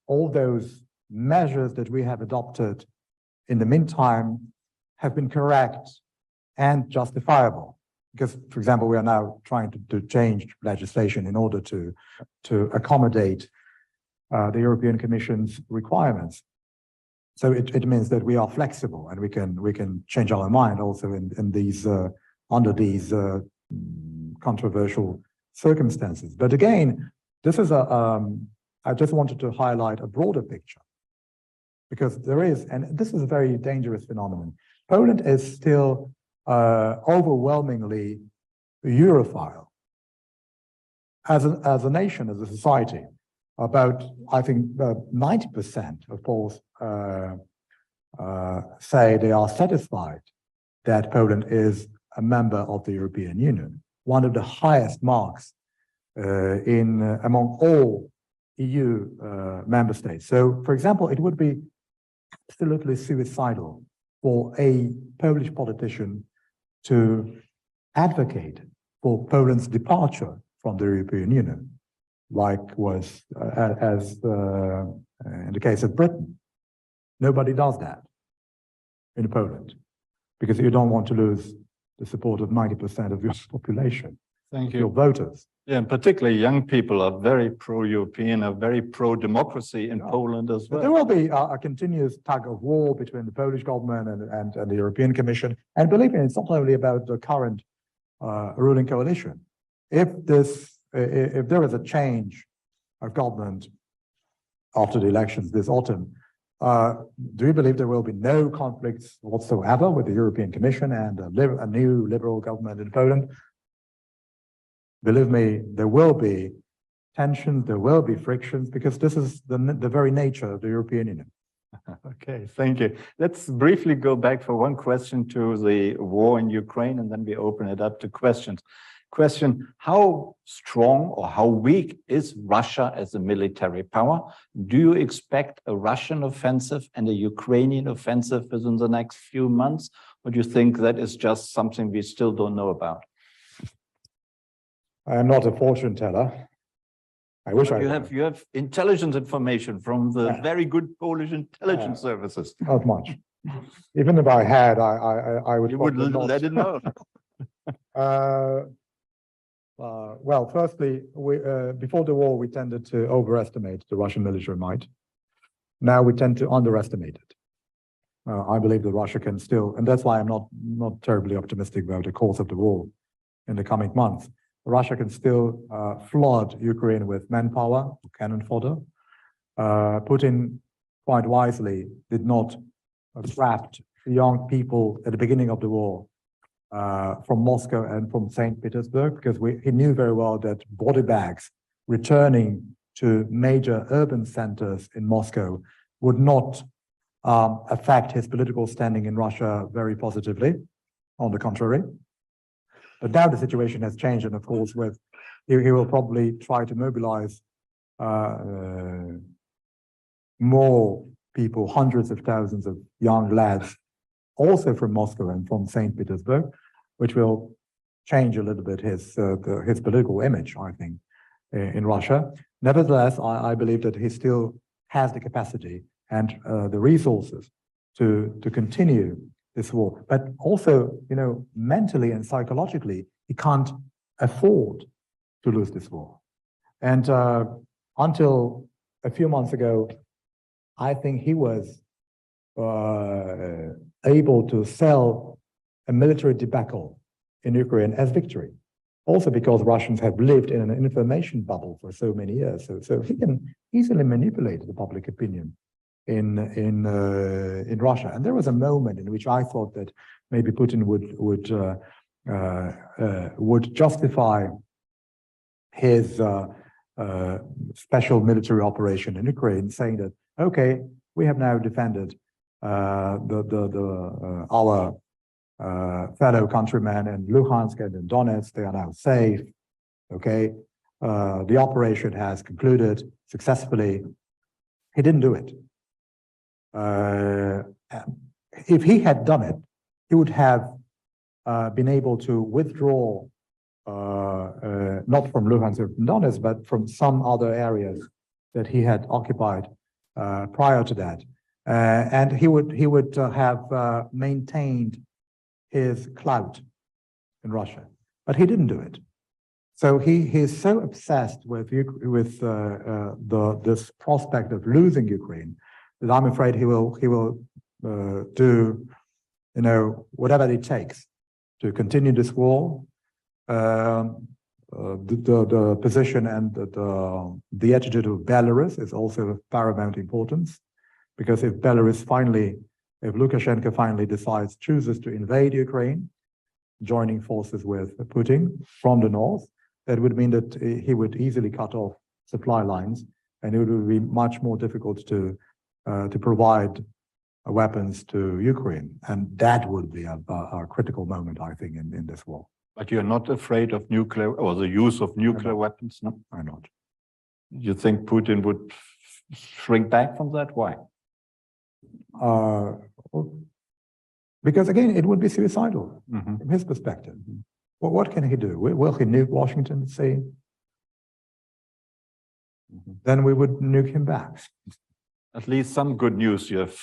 all those measures that we have adopted in the meantime have been correct and justifiable. Because, for example, we are now trying to change legislation in order to accommodate the European Commission's requirements. So it means that we are flexible, and we can change our mind also in these under these controversial circumstances. But again, this is I just wanted to highlight a broader picture, because there is, and this is a very dangerous phenomenon. Poland is still overwhelmingly Europhile. As a nation, as a society, about, I think, 90% of Poles say they are satisfied that Poland is a member of the European Union, one of the highest marks among all EU member states. So, for example, it would be absolutely suicidal for a Polish politician to advocate for Poland's departure from the European Union, like was as in the case of Britain. Nobody does that in Poland, because you don't want to lose the support of 90% of your population, Thank you. your voters. Yeah, and particularly young people are very pro-European, are very pro-democracy in Poland as well. There will be a continuous tug of war between the Polish government and the European Commission. And believe me, it's not only about the current ruling coalition. If there is a change of government after the elections this autumn, do you believe there will be no conflicts whatsoever with the European Commission and a new liberal government in Poland? Believe me, there will be tensions, there will be frictions, because this is the very nature of the European Union. Okay, thank you. Let's briefly go back for one question to the war in Ukraine, and then we open it up to questions. Question, how strong or how weak is Russia as a military power? Do you expect a Russian offensive and a Ukrainian offensive within the next few months? Or do you think that is just something we still don't know about? I am not a fortune teller. I wish I were. You have intelligence information from the very good Polish intelligence services. Not much. Even if I had, I would. You would probably not. let it know. Well, firstly, before the war, we tended to overestimate the Russian military might. Now we tend to underestimate it. I believe that Russia can still, and that's why I'm not terribly optimistic about the course of the war in the coming months. Russia can still flood Ukraine with manpower, cannon fodder. Putin, quite wisely, did not draft young people at the beginning of the war from Moscow and from St. Petersburg, because he knew very well that body bags returning to major urban centers in Moscow would not affect his political standing in Russia very positively. On the contrary. But now the situation has changed, and of course, he will probably try to mobilize more people, hundreds of thousands of young lads, also from Moscow and from St. Petersburg, which will change a little bit his political image, I think, in Russia. Nevertheless, I believe that he still has the capacity and the resources to continue this war, but also, mentally and psychologically, he can't afford to lose this war. And until a few months ago, I think he was able to sell a military debacle in Ukraine as victory. Also because Russians have lived in an information bubble for so many years, so he can easily manipulate the public opinion in Russia. And there was a moment in which I thought that maybe Putin would justify his special military operation in Ukraine, saying that, okay, we have now defended our fellow countrymen in Luhansk and in Donetsk. They are now safe. Okay, the operation has concluded successfully. He didn't do it. If he had done it, he would have been able to withdraw not from Luhansk or from Donetsk, but from some other areas that he had occupied prior to that, and he would have maintained his clout in Russia, but he didn't do it. So he is so obsessed with this prospect of losing Ukraine that I'm afraid he will do whatever it takes to continue this war. The position and the attitude of Belarus is also of paramount importance, because if Lukashenko finally chooses to invade Ukraine, joining forces with Putin from the north, that would mean that he would easily cut off supply lines, and it would be much more difficult to provide weapons to Ukraine, and that would be a critical moment, I think, in this war. But you're not afraid of nuclear or the use of nuclear weapons, no? I'm not. You think Putin would shrink back from that? Why? Because again, it would be suicidal from his perspective. Well, what can he do? Will he nuke Washington DC? Then we would nuke him back. At least some good news you have.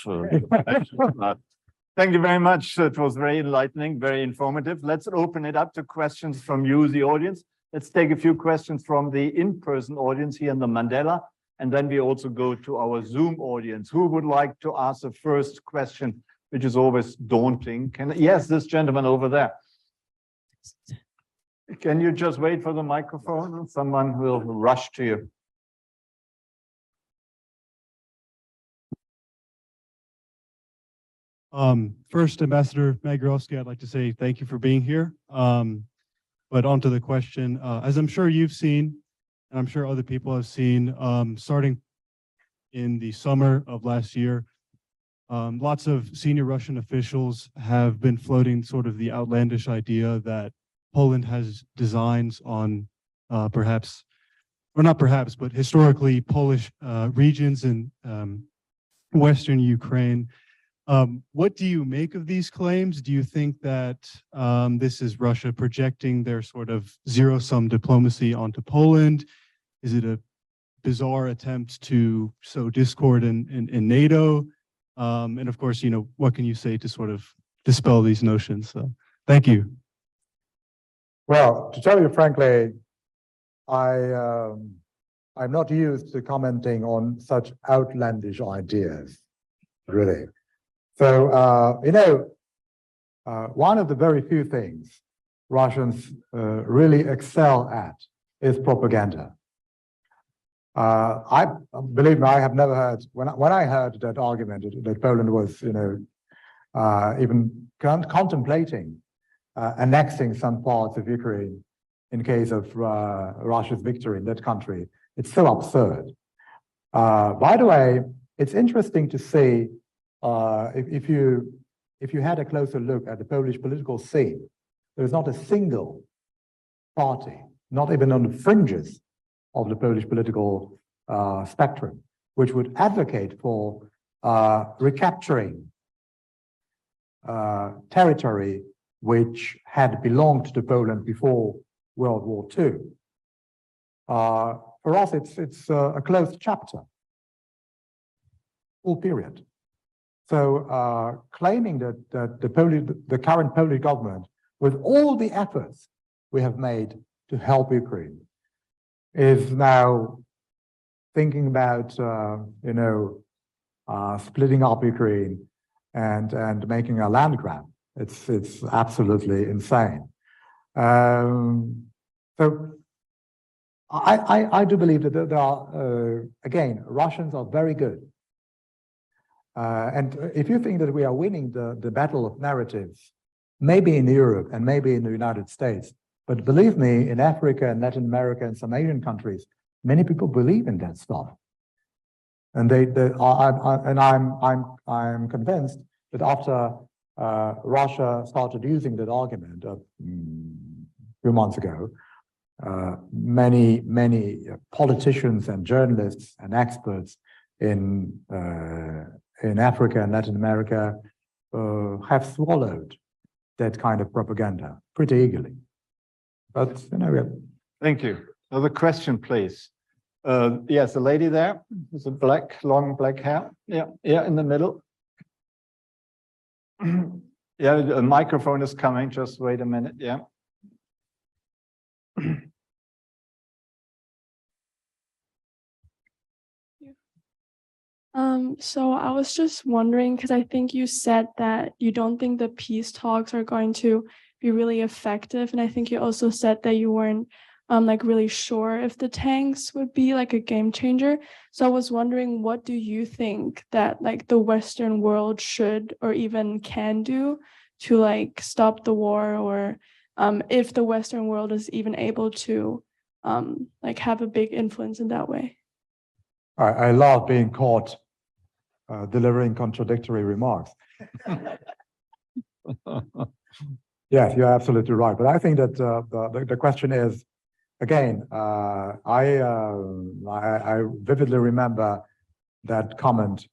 Thank you very much. It was very enlightening, very informative. Let's open it up to questions from you, the audience. Let's take a few questions from the in-person audience here in the Mandela, and then we also go to our Zoom audience. Who would like to ask the first question, which is always daunting? Yes, this gentleman over there. Can you just wait for the microphone? Someone will rush to you. First, Ambassador Magierowski, I'd like to say thank you for being here. But onto the question, as I'm sure you've seen, and I'm sure other people have seen, starting in the summer of last year, Lots of senior Russian officials have been floating sort of the outlandish idea that Poland has designs on perhaps, or not perhaps, but historically Polish regions in Western Ukraine. What do you make of these claims? Do you think that this is Russia projecting their sort of zero-sum diplomacy onto Poland? Is it a bizarre attempt to sow discord in NATO? And of course, what can you say to sort of dispel these notions? So, thank you. Well, to tell you frankly, I'm not used to commenting on such outlandish ideas, really. So, one of the very few things Russians really excel at is propaganda. Believe me, I have never heard, when I heard that argument that Poland was, even contemplating annexing some parts of Ukraine in case of Russia's victory in that country, it's so absurd. By the way, it's interesting to see if you had a closer look at the Polish political scene, there's not a single party, not even on the fringes of the Polish political spectrum, which would advocate for recapturing territory which had belonged to Poland before World War II. For us, it's a closed chapter, full period. So claiming that the current Polish government, with all the efforts we have made to help Ukraine, is now thinking about splitting up Ukraine and making a land grab. It's absolutely insane. So I do believe that there are again, Russians are very good. And if you think that we are winning the battle of narratives, maybe in Europe and maybe in the United States, but believe me, in Africa and Latin America and some Asian countries, many people believe in that stuff. And I'm convinced that after Russia started using that argument a few months ago, many politicians and journalists and experts in Africa and Latin America have swallowed that kind of propaganda pretty eagerly. But Thank you. Another question, please. Yes, the lady there with the long black hair. Yeah, in the middle. Yeah, a microphone is coming. Just wait a minute. Yeah. So I was just wondering, because I think you said that you don't think the peace talks are going to be really effective. And I think you also said that you weren't really sure if the tanks would be like a game changer. So I was wondering, what do you think that the Western world should or even can do to stop the war, or if the Western world is even able to have a big influence in that way? I love being caught delivering contradictory remarks. Yes, you're absolutely right. But I think that the question is, again, I vividly remember that comment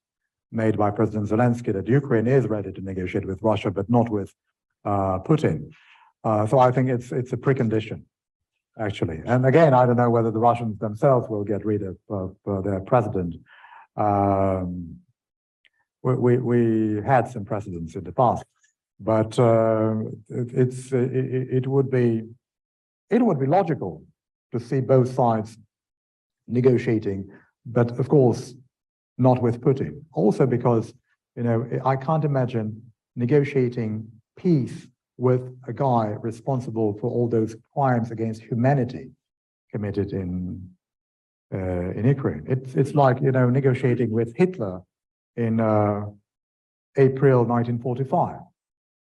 made by President Zelensky that Ukraine is ready to negotiate with Russia, but not with Putin. So I think it's a precondition, actually. And again, I don't know whether the Russians themselves will get rid of their president. We had some precedents in the past, but it would be logical to see both sides negotiating, but of course not with Putin. Also because I can't imagine negotiating peace with a guy responsible for all those crimes against humanity committed in Ukraine. It's like negotiating with Hitler in April 1945,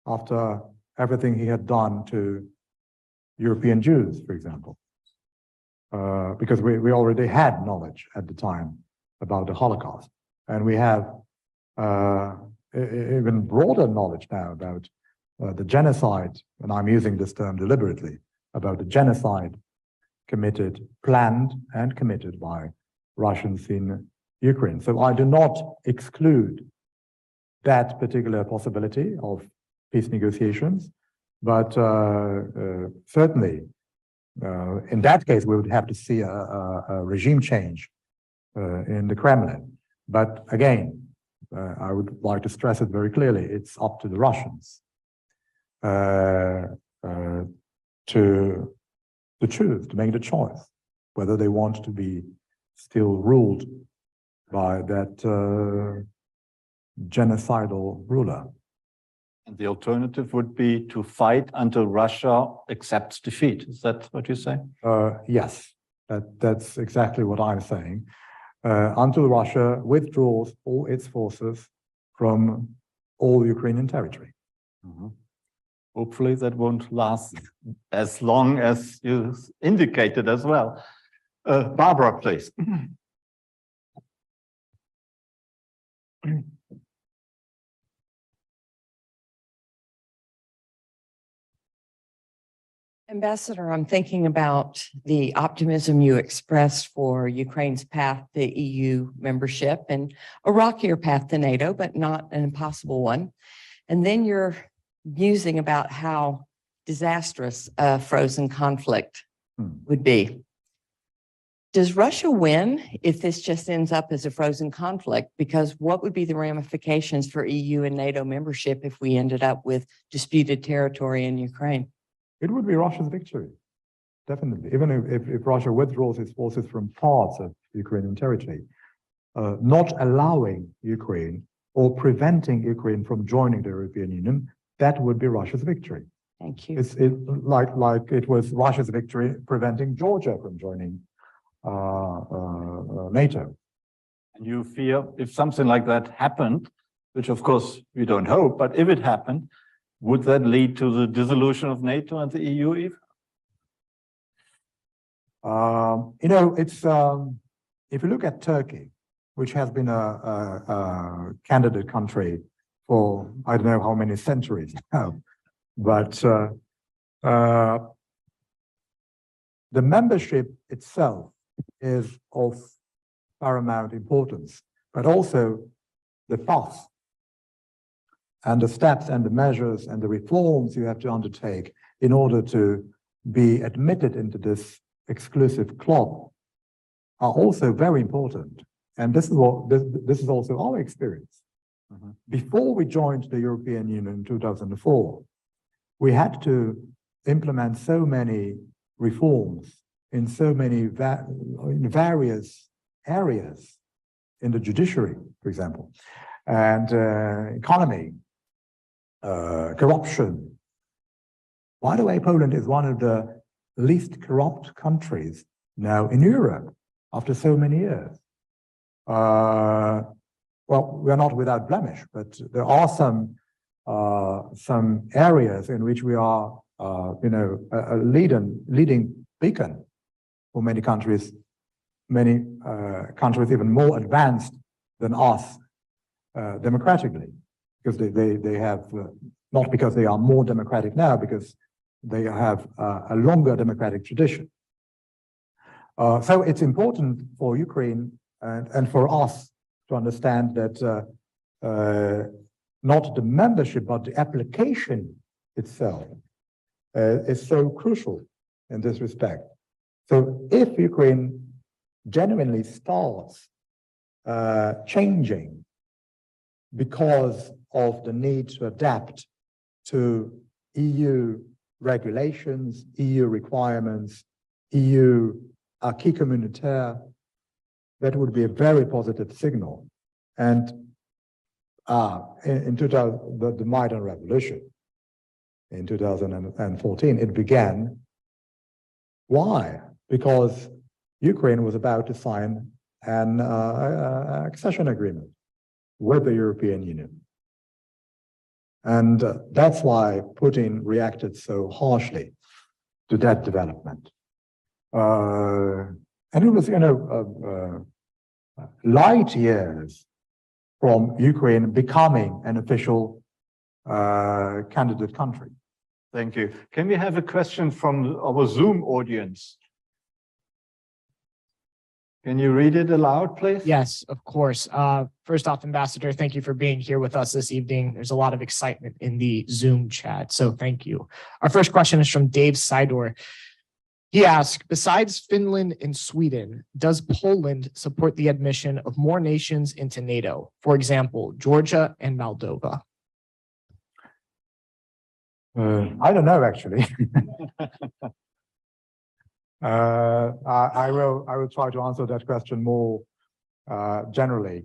after everything he had done to European Jews, for example, because we already had knowledge at the time about the Holocaust, and we have even broader knowledge now about the genocide, and I'm using this term deliberately, about the genocide planned and committed by Russians in Ukraine. So I do not exclude that particular possibility of peace negotiations, but certainly in that case, we would have to see a regime change in the Kremlin. But again, I would like to stress it very clearly, it's up to the Russians to choose, to make the choice, whether they want to be still ruled by that genocidal ruler. And the alternative would be to fight until Russia accepts defeat. Is that what you say? Yes, that's exactly what I'm saying. Until Russia withdraws all its forces from all Ukrainian territory. Mhm. Hopefully that won't last as long as you indicated as well. Barbara, please. Ambassador, I'm thinking about the optimism you expressed for Ukraine's path to EU membership and a rockier path to NATO, but not an impossible one. And then you're musing about how disastrous a frozen conflict would be. Does Russia win if this just ends up as a frozen conflict? Because what would be the ramifications for EU and NATO membership if we ended up with disputed territory in Ukraine? It would be Russia's victory, definitely. Even if Russia withdraws its forces from parts of Ukrainian territory, not allowing Ukraine or preventing Ukraine from joining the European Union, that would be Russia's victory. Thank you. It's like it was Russia's victory preventing Georgia from joining NATO. And you fear if something like that happened, which of course we don't hope, but if it happened, would that lead to the dissolution of NATO and the EU even? You know, it's if you look at Turkey, which has been a candidate country for I don't know how many centuries now, but the membership itself is of paramount importance, but also the path and the steps and the measures and the reforms you have to undertake in order to be admitted into this exclusive club are also very important. And this is also our experience. Mhm. Before we joined the European Union in 2004, we had to implement so many reforms in so many in various areas, in the judiciary, for example, and economy, corruption. By the way, Poland is one of the least corrupt countries now in Europe after so many years. Well, we are not without blemish, but there are some areas in which we are, you know, a leading beacon for many countries even more advanced than us democratically, because they have, not because they are more democratic now, because they have a longer democratic tradition. So it's important for Ukraine and for us to understand that not the membership, but the application itself is so crucial in this respect. So if Ukraine genuinely starts changing because of the need to adapt to EU regulations, EU requirements, EU acquis communautaire, that would be a very positive signal. And in 2000, the Maidan Revolution in 2014, it began. Why? Because Ukraine was about to sign an accession agreement with the European Union. And that's why Putin reacted so harshly to that development. And it was, you know, light years from Ukraine becoming an official candidate country. Thank you. Can we have a question from our Zoom audience? Can you read it aloud, please? Yes, of course. First off, Ambassador, thank you for being here with us this evening. There's a lot of excitement in the Zoom chat, so thank you. Our first question is from Dave Sidor. He asked, besides Finland and Sweden, does Poland support the admission of more nations into NATO? For example, Georgia and Moldova. I don't know, actually. I will try to answer that question more generally.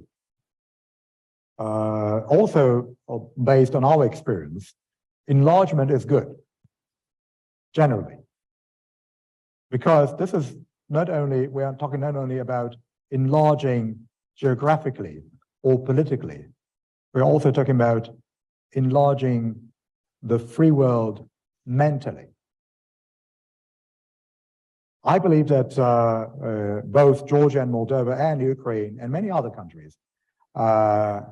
Also, based on our experience, enlargement is good, generally. Because this is not only, we are talking not only about enlarging geographically or politically, we're also talking about enlarging the free world mentally. I believe that both Georgia and Moldova and Ukraine and many other countries, not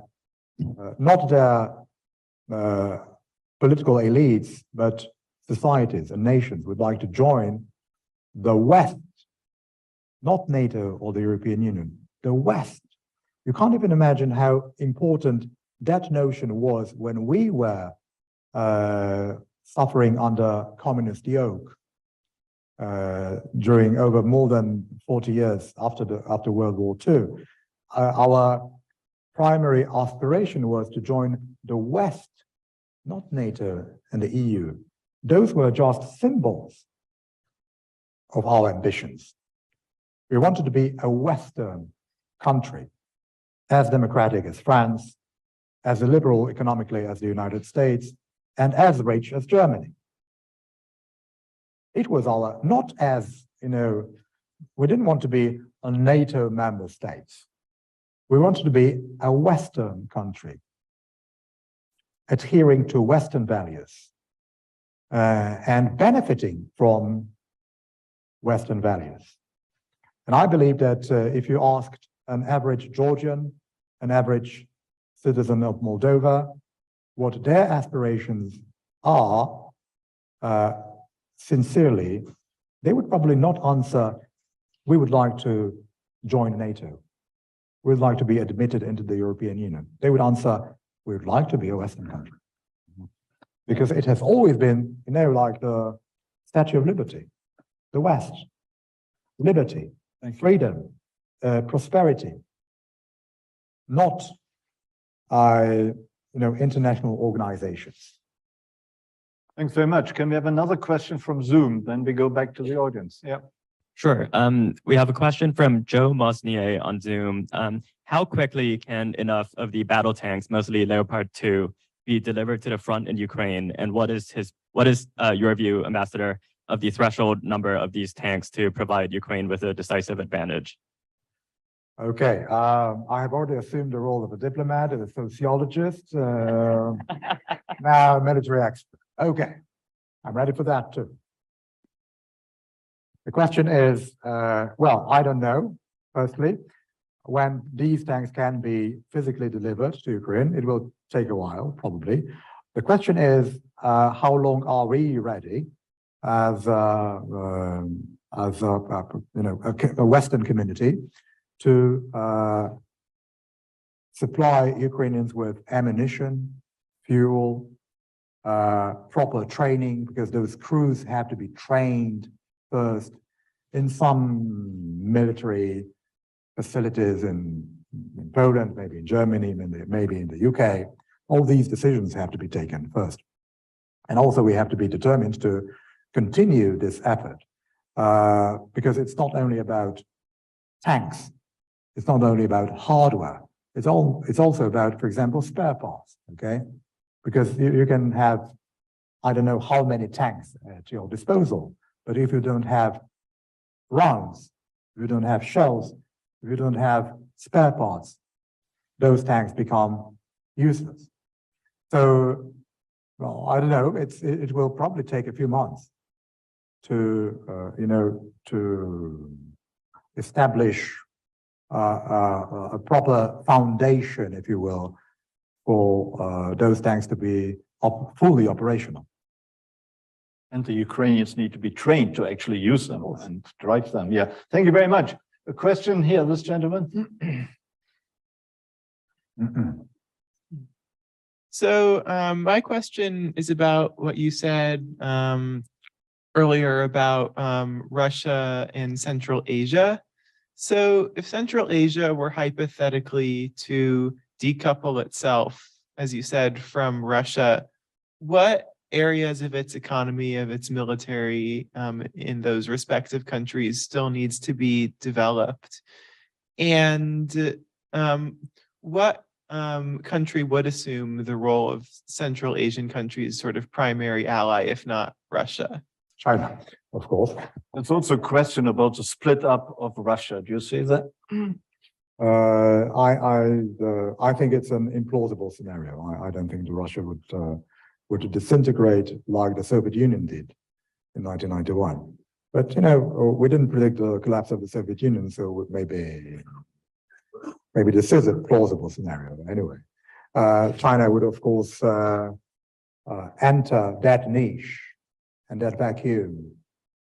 their political elites, but societies and nations would like to join the West, not NATO or the European Union, the West. You can't even imagine how important that notion was when we were suffering under communist yoke during over more than 40 years after World War II. Our primary aspiration was to join the West, not NATO and the EU. Those were just symbols of our ambitions. We wanted to be a Western country, as democratic as France, as liberal economically as the United States, and as rich as Germany. It was our, not as, we didn't want to be a NATO member state. We wanted to be a Western country, adhering to Western values, and benefiting from Western values. And I believe that if you asked an average Georgian, an average citizen of Moldova, what their aspirations are, sincerely, they would probably not answer, we would like to join NATO. We would like to be admitted into the European Union. They would answer, we would like to be a Western country. Because it has always been, like the Statue of Liberty. The West, liberty, freedom, prosperity, not, international organizations. Thanks very much. Can we have another question from Zoom? Then we go back to the audience. Yeah. Sure. We have a question from Joe Mosnier on Zoom. How quickly can enough of the battle tanks, mostly Leopard 2, be delivered to the front in Ukraine? And what is your view, Ambassador, of the threshold number of these tanks to provide Ukraine with a decisive advantage? Okay, I have already assumed the role of a diplomat and a sociologist, now a military expert. Okay, I'm ready for that too. The question is, well, I don't know, firstly, when these tanks can be physically delivered to Ukraine. It will take a while, probably. The question is, how long are we ready as a Western community to supply Ukrainians with ammunition, fuel, proper training, because those crews have to be trained first in some military facilities in Poland, maybe in Germany, maybe in the UK. All these decisions have to be taken first. And also we have to be determined to continue this effort, because it's not only about tanks, it's not only about hardware, it's also about, for example, spare parts, okay? Because you can have, I don't know how many tanks at your disposal, but if you don't have rounds, if you don't have shells, if you don't have spare parts, those tanks become useless. So, well, I don't know, it will probably take a few months to, to establish a proper foundation, if you will, for those tanks to be fully operational. And the Ukrainians need to be trained to actually use them and drive them. Yeah, thank you very much. A question here, this gentleman. So my question is about what you said earlier about Russia and Central Asia. So if Central Asia were hypothetically to decouple itself, as you said, from Russia, what areas of its economy, of its military in those respective countries still needs to be developed? And what country would assume the role of Central Asian countries' sort of primary ally, if not Russia? China, of course. There's also a question about the split up of Russia. Do you see that? I think it's an implausible scenario. I don't think that Russia would disintegrate like the Soviet Union did in 1991. But you know, we didn't predict the collapse of the Soviet Union, so maybe this is a plausible scenario. Anyway, China would of course enter that niche and that vacuum,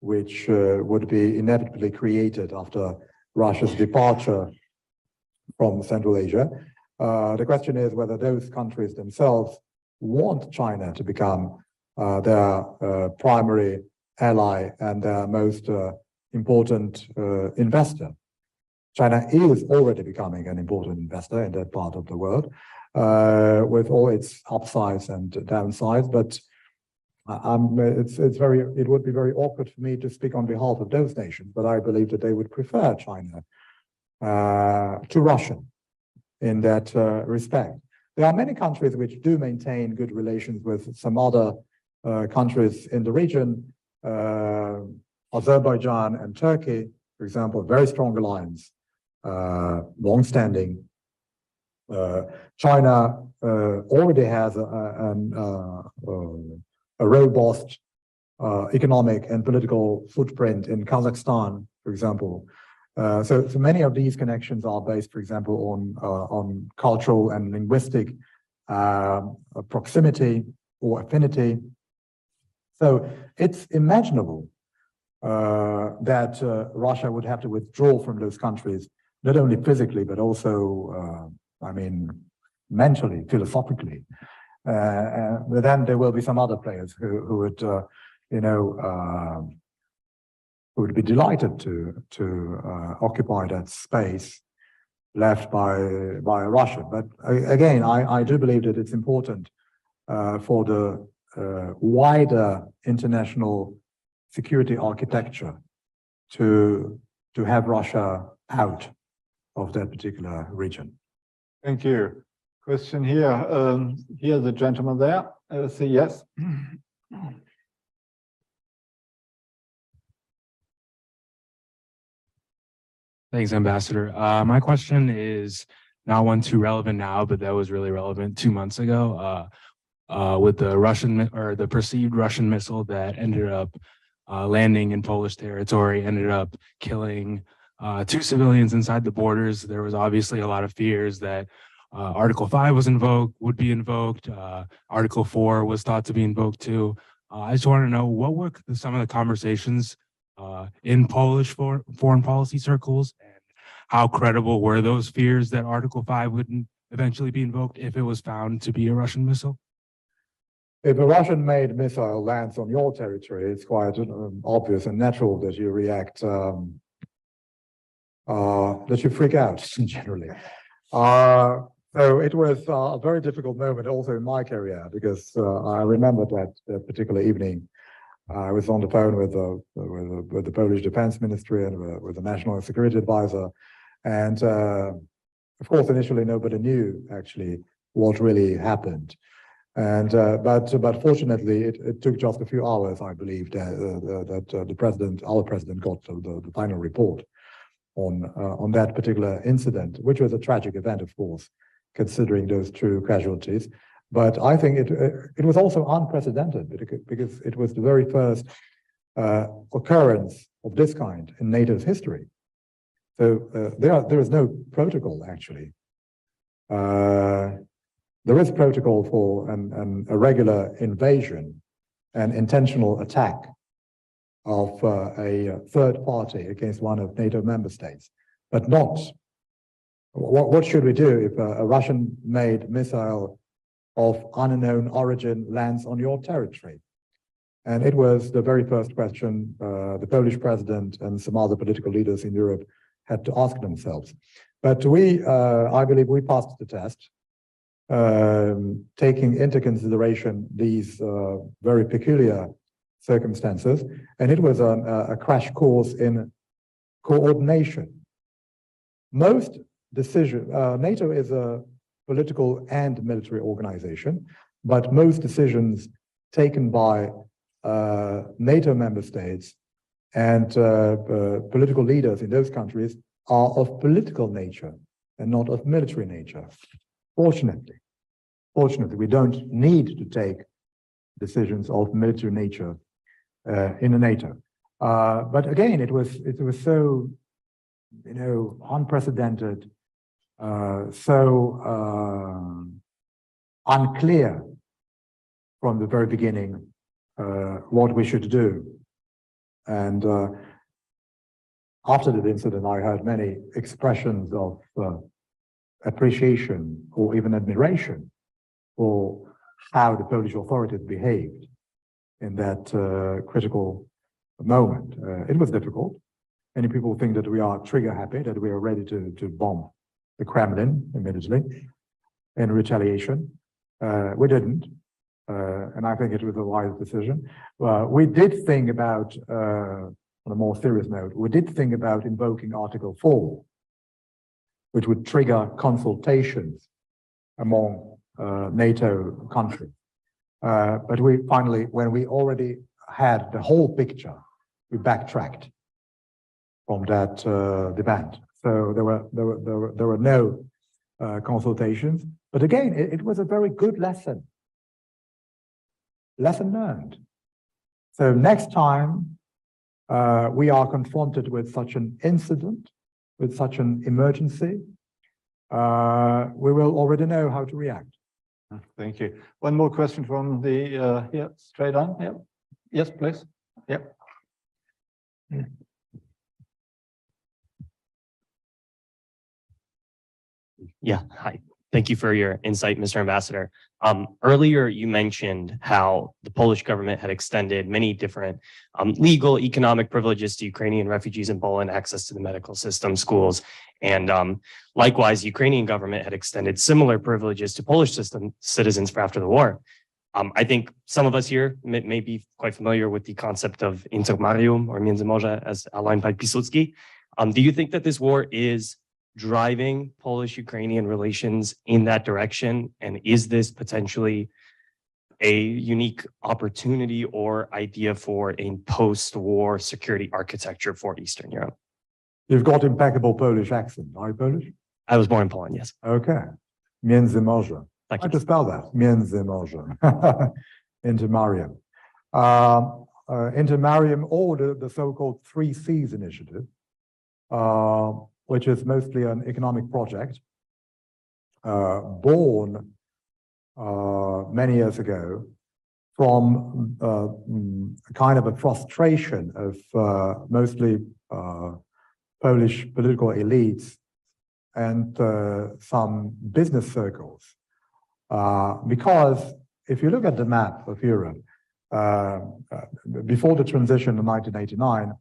which would be inevitably created after Russia's departure from Central Asia. The question is whether those countries themselves want China to become their primary ally and their most important investor. China is already becoming an important investor in that part of the world, with all its upsides and downsides. But it would be very awkward for me to speak on behalf of those nations. But I believe that they would prefer China to Russia in that respect. There are many countries which do maintain good relations with some other countries in the region. Azerbaijan and Turkey, for example, a very strong alliance, long-standing. China already has a robust economic and political footprint in Kazakhstan, for example. So many of these connections are based, for example, on cultural and linguistic proximity or affinity. So it's imaginable that Russia would have to withdraw from those countries, not only physically, but also, mentally, philosophically. But then there will be some other players who would be delighted to occupy that space left by Russia. But again, I do believe that it's important for the wider international security architecture to have Russia out of that particular region. Thank you. Question here. Here, the gentleman there. Say yes. Thanks, Ambassador. My question is not one too relevant now, but that was really relevant 2 months ago with the Russian or the perceived Russian missile that ended up landing in Polish territory, ended up killing 2 civilians inside the borders. There was obviously a lot of fears that Article 5 would be invoked. Article 4 was thought to be invoked too. I just want to know, what were some of the conversations in Polish foreign policy circles, and how credible were those fears that Article 5 would eventually be invoked if it was found to be a Russian missile? If a Russian-made missile lands on your territory, it's quite obvious and natural that you react, that you freak out generally. So it was a very difficult moment also in my career, because I remember that particular evening. I was on the phone with the Polish Defense Ministry and with the National Security Advisor, and of course initially nobody knew actually what really happened, and but fortunately it took just a few hours, I believe, that our president got the final report on that particular incident, which was a tragic event, of course, considering those true casualties. But I think it was also unprecedented, because it was the very first occurrence of this kind in NATO's history. So there is no protocol actually. There is protocol for a regular invasion and intentional attack of a third party against one of NATO member states, but not. What should we do if a Russian-made missile of unknown origin lands on your territory? And it was the very first question the Polish president and some other political leaders in Europe had to ask themselves. But I believe we passed the test, taking into consideration these very peculiar circumstances. And it was a crash course in coordination. Most NATO is a political and military organization, but most decisions taken by NATO member states and political leaders in those countries are of political nature and not of military nature. Fortunately, we don't need to take decisions of military nature in the NATO. But again, it was so, unprecedented, so unclear from the very beginning what we should do. And after the incident, I heard many expressions of appreciation or even admiration for how the Polish authorities behaved in that critical moment. It was difficult. Many people think that we are trigger happy, that we are ready to bomb the Kremlin immediately in retaliation. We didn't. And I think it was a wise decision. We did think about, on a more serious note, we did think about invoking Article 4, which would trigger consultations among NATO countries. But we finally, when we already had the whole picture, we backtracked from that demand. So there were no consultations. But again, it was a very good lesson learned. So next time we are confronted with such an incident, with such an emergency, we will already know how to react. Thank you. One more question from the, yeah, straight on. Yeah. Yes, please. Yep. Yeah, hi. Thank you for your insight, Mr. Ambassador. Earlier, you mentioned how the Polish government had extended many different legal, economic privileges to Ukrainian refugees in Poland, access to the medical system, schools, and likewise, Ukrainian government had extended similar privileges to Polish citizens for after the war. I think some of us here may be quite familiar with the concept of Intermarium or Międzymorze as outlined by Piłsudski. Do you think that this war is driving Polish-Ukrainian relations in that direction? And is this potentially a unique opportunity or idea for a post-war security architecture for Eastern Europe? You've got impeccable Polish accent. Are you Polish? I was born in Poland, yes. Okay. Międzymorze. Thank I you. just spell that. Międzymorze. Intermarium. Intermarium, or the so-called 3 Cs initiative, which is mostly an economic project born many years ago from a kind of a frustration of mostly Polish political elites and some business circles. Because if you look at the map of Europe, before the transition in 1989,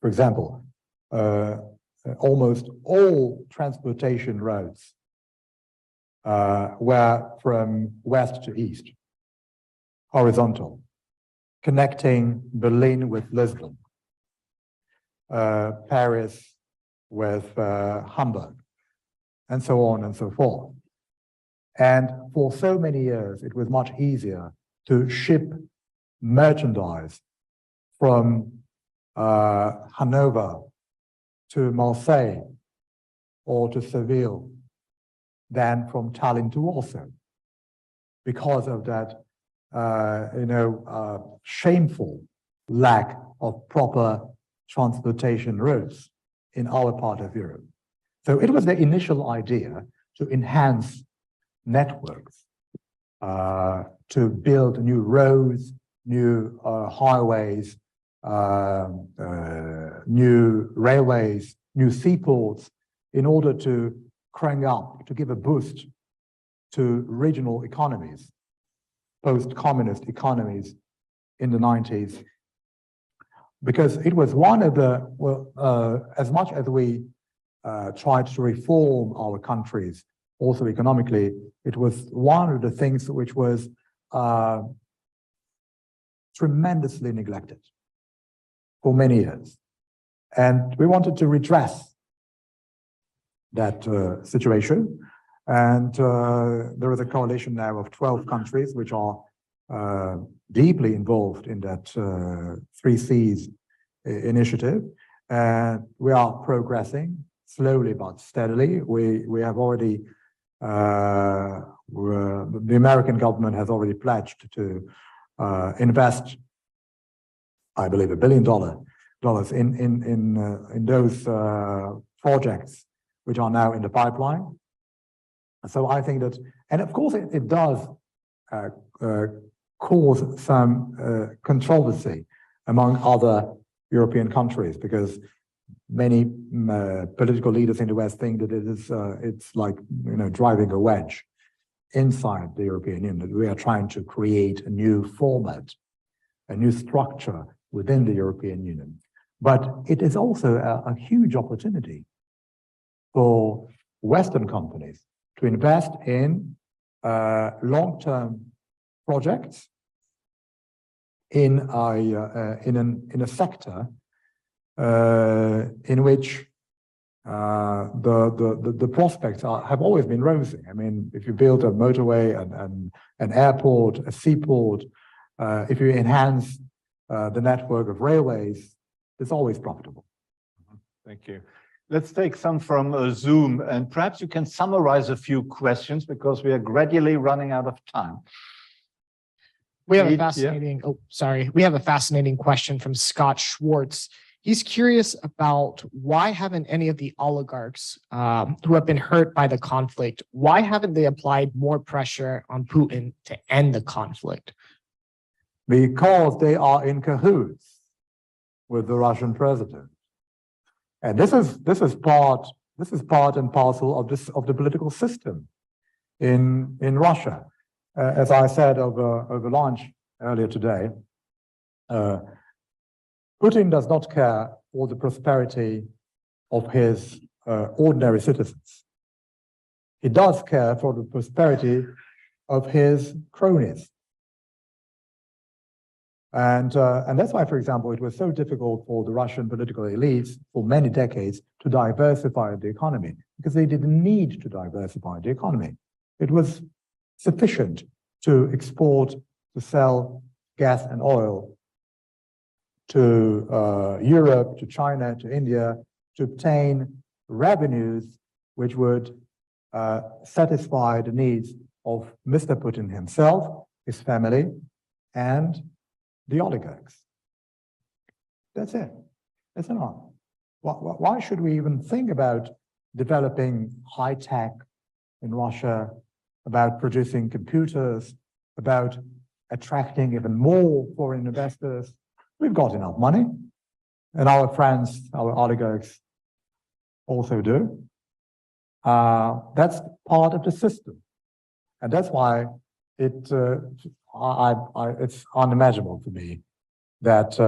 for example, almost all transportation routes were from west to east, horizontal, connecting Berlin with Lisbon, Paris with Hamburg, and so on and so forth. And for so many years, it was much easier to ship merchandise from Hanover to Marseille or to Seville than from Tallinn to Warsaw, because of that, shameful lack of proper transportation routes in our part of Europe. So it was the initial idea to enhance networks, to build new roads, new highways, new railways, new seaports, in order to crank up, to give a boost to regional economies, post-communist economies in the 90s. Because it was one of the, as much as we tried to reform our countries, also economically, it was one of the things which was tremendously neglected for many years. And we wanted to redress that situation. And there is a coalition now of 12 countries which are deeply involved in that 3Cs initiative. And we are progressing slowly but steadily. We have already, the American government has already pledged to invest, I believe, $1 billion in those projects which are now in the pipeline. So I think that, and of course it does cause some controversy among other European countries, because many political leaders in the West think that it's like, driving a wedge inside the European Union, that we are trying to create a new format, a new structure within the European Union. But it is also a huge opportunity for Western companies to invest in long-term projects in a sector in which the prospects have always been rosy. I mean, if you build a motorway, an airport, a seaport, if you enhance the network of railways, it's always profitable. Thank you. Let's take some from Zoom, and perhaps you can summarize a few questions because we are gradually running out of time. We have a Yeah. fascinating, we have a fascinating question from Scott Schwartz. He's curious about why haven't any of the oligarchs who have been hurt by the conflict, why haven't they applied more pressure on Putin to end the conflict? Because they are in cahoots with the Russian president. And this is part and parcel of the political system in Russia. As I said over lunch earlier today, Putin does not care for the prosperity of his ordinary citizens. He does care for the prosperity of his cronies. And that's why, for example, it was so difficult for the Russian political elites for many decades to diversify the economy, because they didn't need to diversify the economy. It was sufficient to export, to sell gas and oil to Europe, to China, to India, to obtain revenues which would satisfy the needs of Mr. Putin himself, his family, and the oligarchs. That's it. That's enough. Why should we even think about developing high tech in Russia, about producing computers, about attracting even more foreign investors? We've got enough money, and our friends, our oligarchs, also do. That's part of the system, and that's why it's unimaginable for me that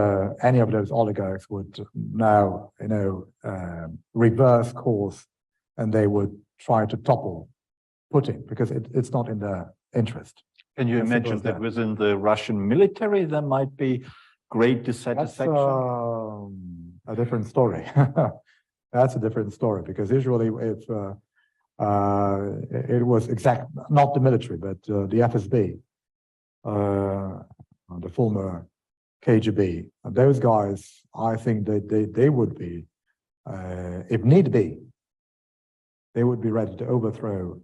any of those oligarchs would now, reverse course, and they would try to topple Putin, because it's not in their interest. Can you imagine that within the Russian military there might be great dissatisfaction? That's a different story. That's a different story, because usually if it was not the military, but the FSB, the former KGB, those guys, I think they would be, if need be, they would be ready to overthrow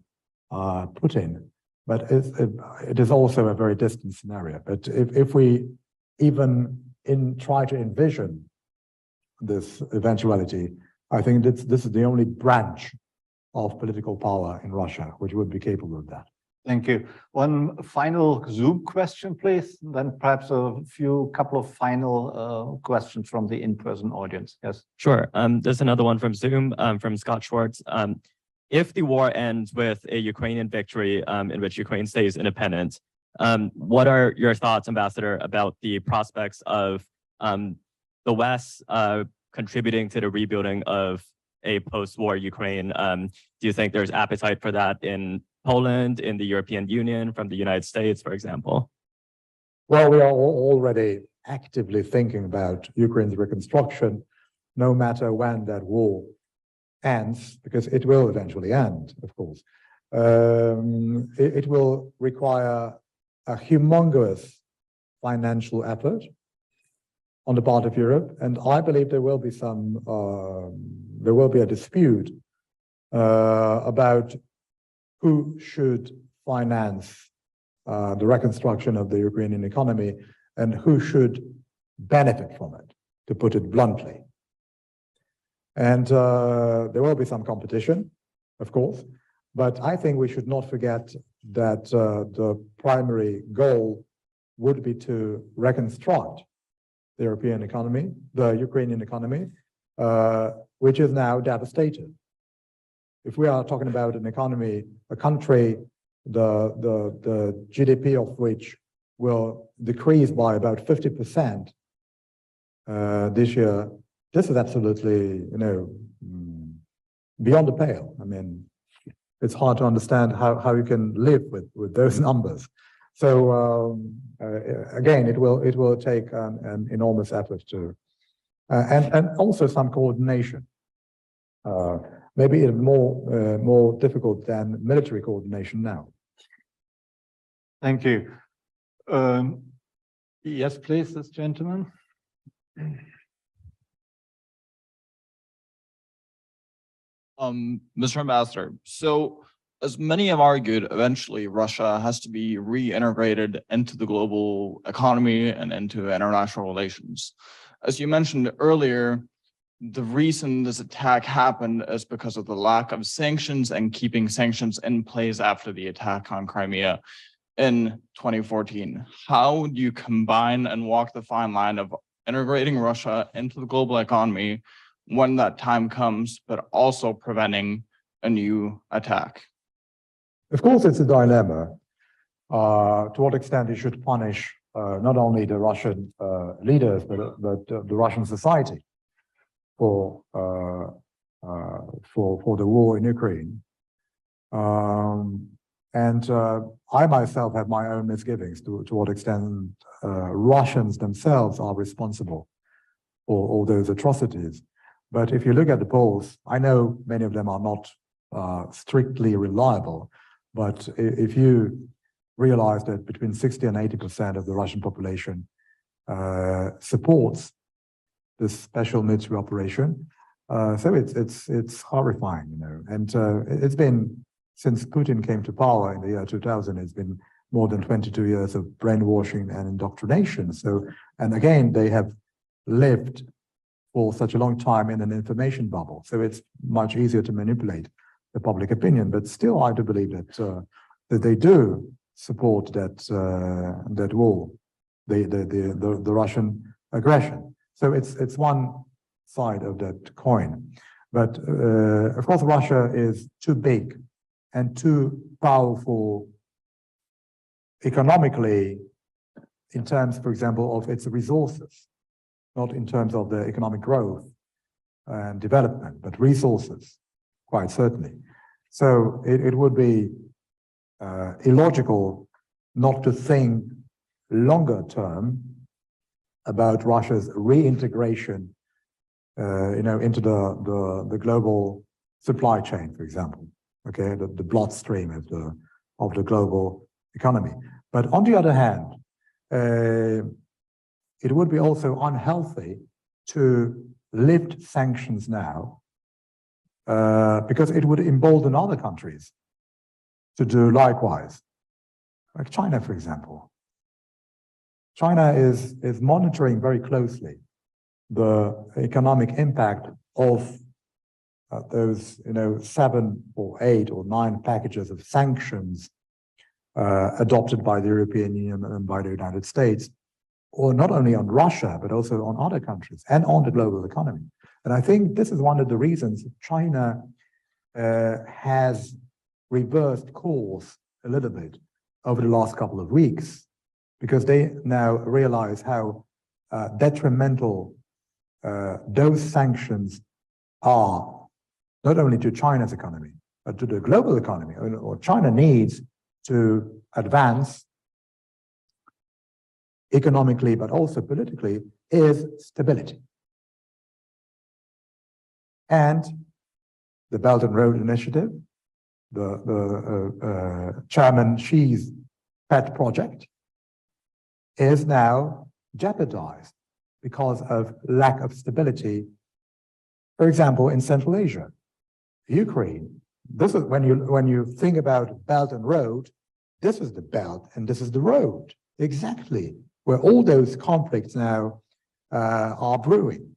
Putin. But it is also a very distant scenario. But if we even try to envision this eventuality, I think this is the only branch of political power in Russia which would be capable of that. Thank you. One final Zoom question, please. Then perhaps a couple of final questions from the in-person audience. Yes. Sure. There's another one from Zoom, from Scott Schwartz. If the war ends with a Ukrainian victory, in which Ukraine stays independent, what are your thoughts, Ambassador, about the prospects of the West contributing to the rebuilding of a post-war Ukraine? Do you think there's appetite for that in Poland, in the European Union, from the United States, for example? Well, we are already actively thinking about Ukraine's reconstruction, no matter when that war ends, because it will eventually end, of course. It will require a humongous financial effort on the part of Europe, and I believe there will be a dispute about who should finance the reconstruction of the Ukrainian economy and who should benefit from it, to put it bluntly. And there will be some competition, of course, but I think we should not forget that the primary goal would be to reconstruct the European economy, the Ukrainian economy, which is now devastated. If we are talking about an economy, a country, the GDP of which will decrease by about 50% this year, this is absolutely, beyond the pale. I mean, it's hard to understand how you can live with those numbers. So again, it will take an enormous effort to, and also some coordination. Maybe even more difficult than military coordination now. Thank you. Yes, please, this gentleman. Mr. Ambassador, so as many have argued, eventually Russia has to be reintegrated into the global economy and into international relations. As you mentioned earlier, the reason this attack happened is because of the lack of sanctions and keeping sanctions in place after the attack on Crimea in 2014. How do you combine and walk the fine line of integrating Russia into the global economy when that time comes, but also preventing a new attack? Of course, it's a dilemma. To what extent you should punish not only the Russian leaders, but the Russian society for the war in Ukraine. And I myself have my own misgivings to what extent Russians themselves are responsible for all those atrocities. But if you look at the polls, I know many of them are not strictly reliable, but if you realize that between 60 and 80% of the Russian population supports this special military operation, so it's horrifying, and it's been, since Putin came to power in the year 2000, it's been more than 22 years of brainwashing and indoctrination. So, and again, they have lived for such a long time in an information bubble. So it's much easier to manipulate the public opinion. But still, I do believe that they do support that war, the Russian aggression. So it's one side of that coin. But of course, Russia is too big and too powerful economically in terms, for example, of its resources, not in terms of the economic growth and development, but resources, quite certainly. So it would be illogical not to think longer term about Russia's reintegration, into the global supply chain, for example. Okay, the bloodstream of the global economy. But on the other hand, it would be also unhealthy to lift sanctions now, because it would embolden other countries to do likewise, like China, for example. China is monitoring very closely the economic impact of those, 7 or 8 or 9 packages of sanctions adopted by the European Union and by the United States, or not only on Russia, but also on other countries and on the global economy. And I think this is one of the reasons China has reversed course a little bit over the last couple of weeks, because they now realize how detrimental those sanctions are, not only to China's economy, but to the global economy. Or China needs to advance economically, but also politically, is stability. And the Belt and Road Initiative, the Chairman Xi's pet project, is now jeopardized because of lack of stability. For example, in Central Asia, Ukraine. This is when you think about Belt and Road, this is the belt and this is the road, exactly where all those conflicts now are brewing.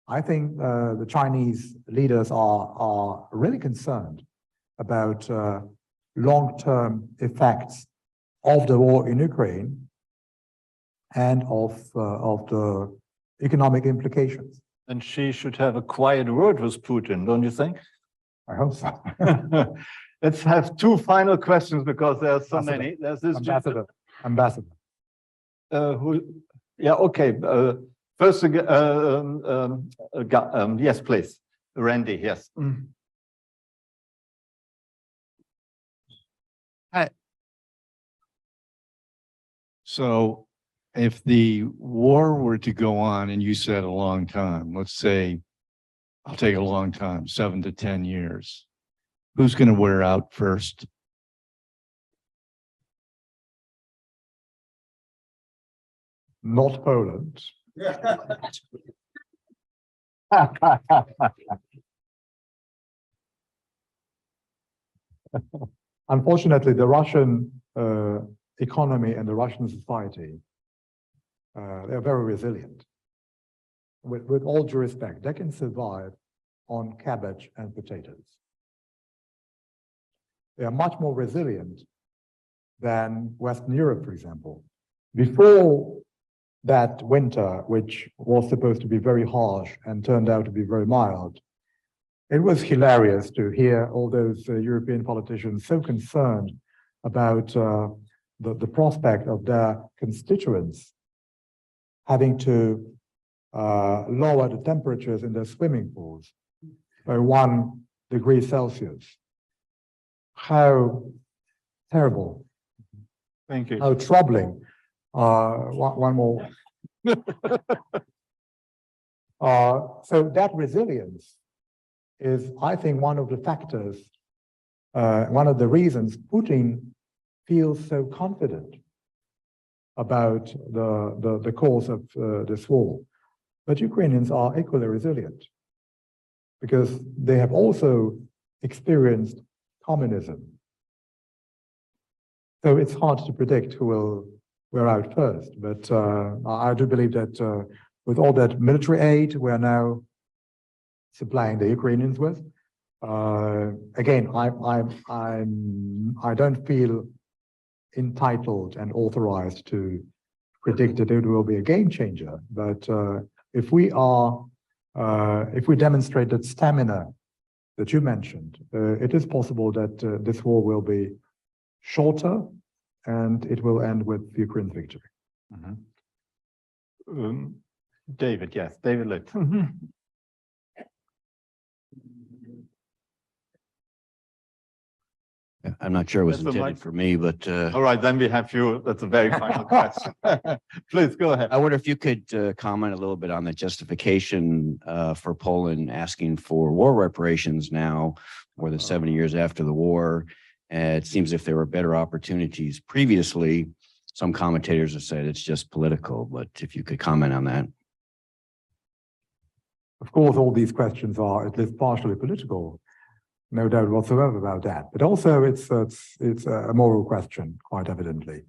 I think the Chinese leaders are really concerned about long-term effects of the war in Ukraine and of the economic implications. And she should have a quiet word with Putin, don't you think? I hope so. Let's have 2 final questions because there are so Ambassador. many. There's this Ambassador. Okay. First, yes, please. Randy, yes. So if the war were to go on, and you said a long time, let's say, I'll take a long time, 7 to 10 years, who's going to wear out first? Not Poland. Unfortunately, the Russian economy and the Russian society, they're very resilient. With all due respect, they can survive on cabbage and potatoes. They are much more resilient than Western Europe, for example. Before that winter, which was supposed to be very harsh and turned out to be very mild, it was hilarious to hear all those European politicians so concerned about the prospect of their constituents having to lower the temperatures in their swimming pools by 1 degree Celsius. How terrible. Thank you. How troubling. One more. So that resilience is, I think, one of the factors, one of the reasons Putin feels so confident about the cause of this war. But Ukrainians are equally resilient because they have also experienced communism. So it's hard to predict who will wear out first. But I do believe that with all that military aid we're now supplying the Ukrainians with, again, I don't feel entitled and authorized to predict that it will be a game changer. But if we demonstrate that stamina that you mentioned, it is possible that this war will be shorter and it will end with Ukraine's victory. David, yes, David Litt. I'm not sure it was That's the intended mic. for me, but All right, then we have you. That's a very final question. Please go ahead. I wonder if you could comment a little bit on the justification for Poland asking for war reparations now, more than 70 years after the war. It seems if there were better opportunities previously. Some commentators have said it's just political, but if you could comment on that. Of course, all these questions are at least partially political. No doubt whatsoever about that. But also it's a moral question, quite evidently.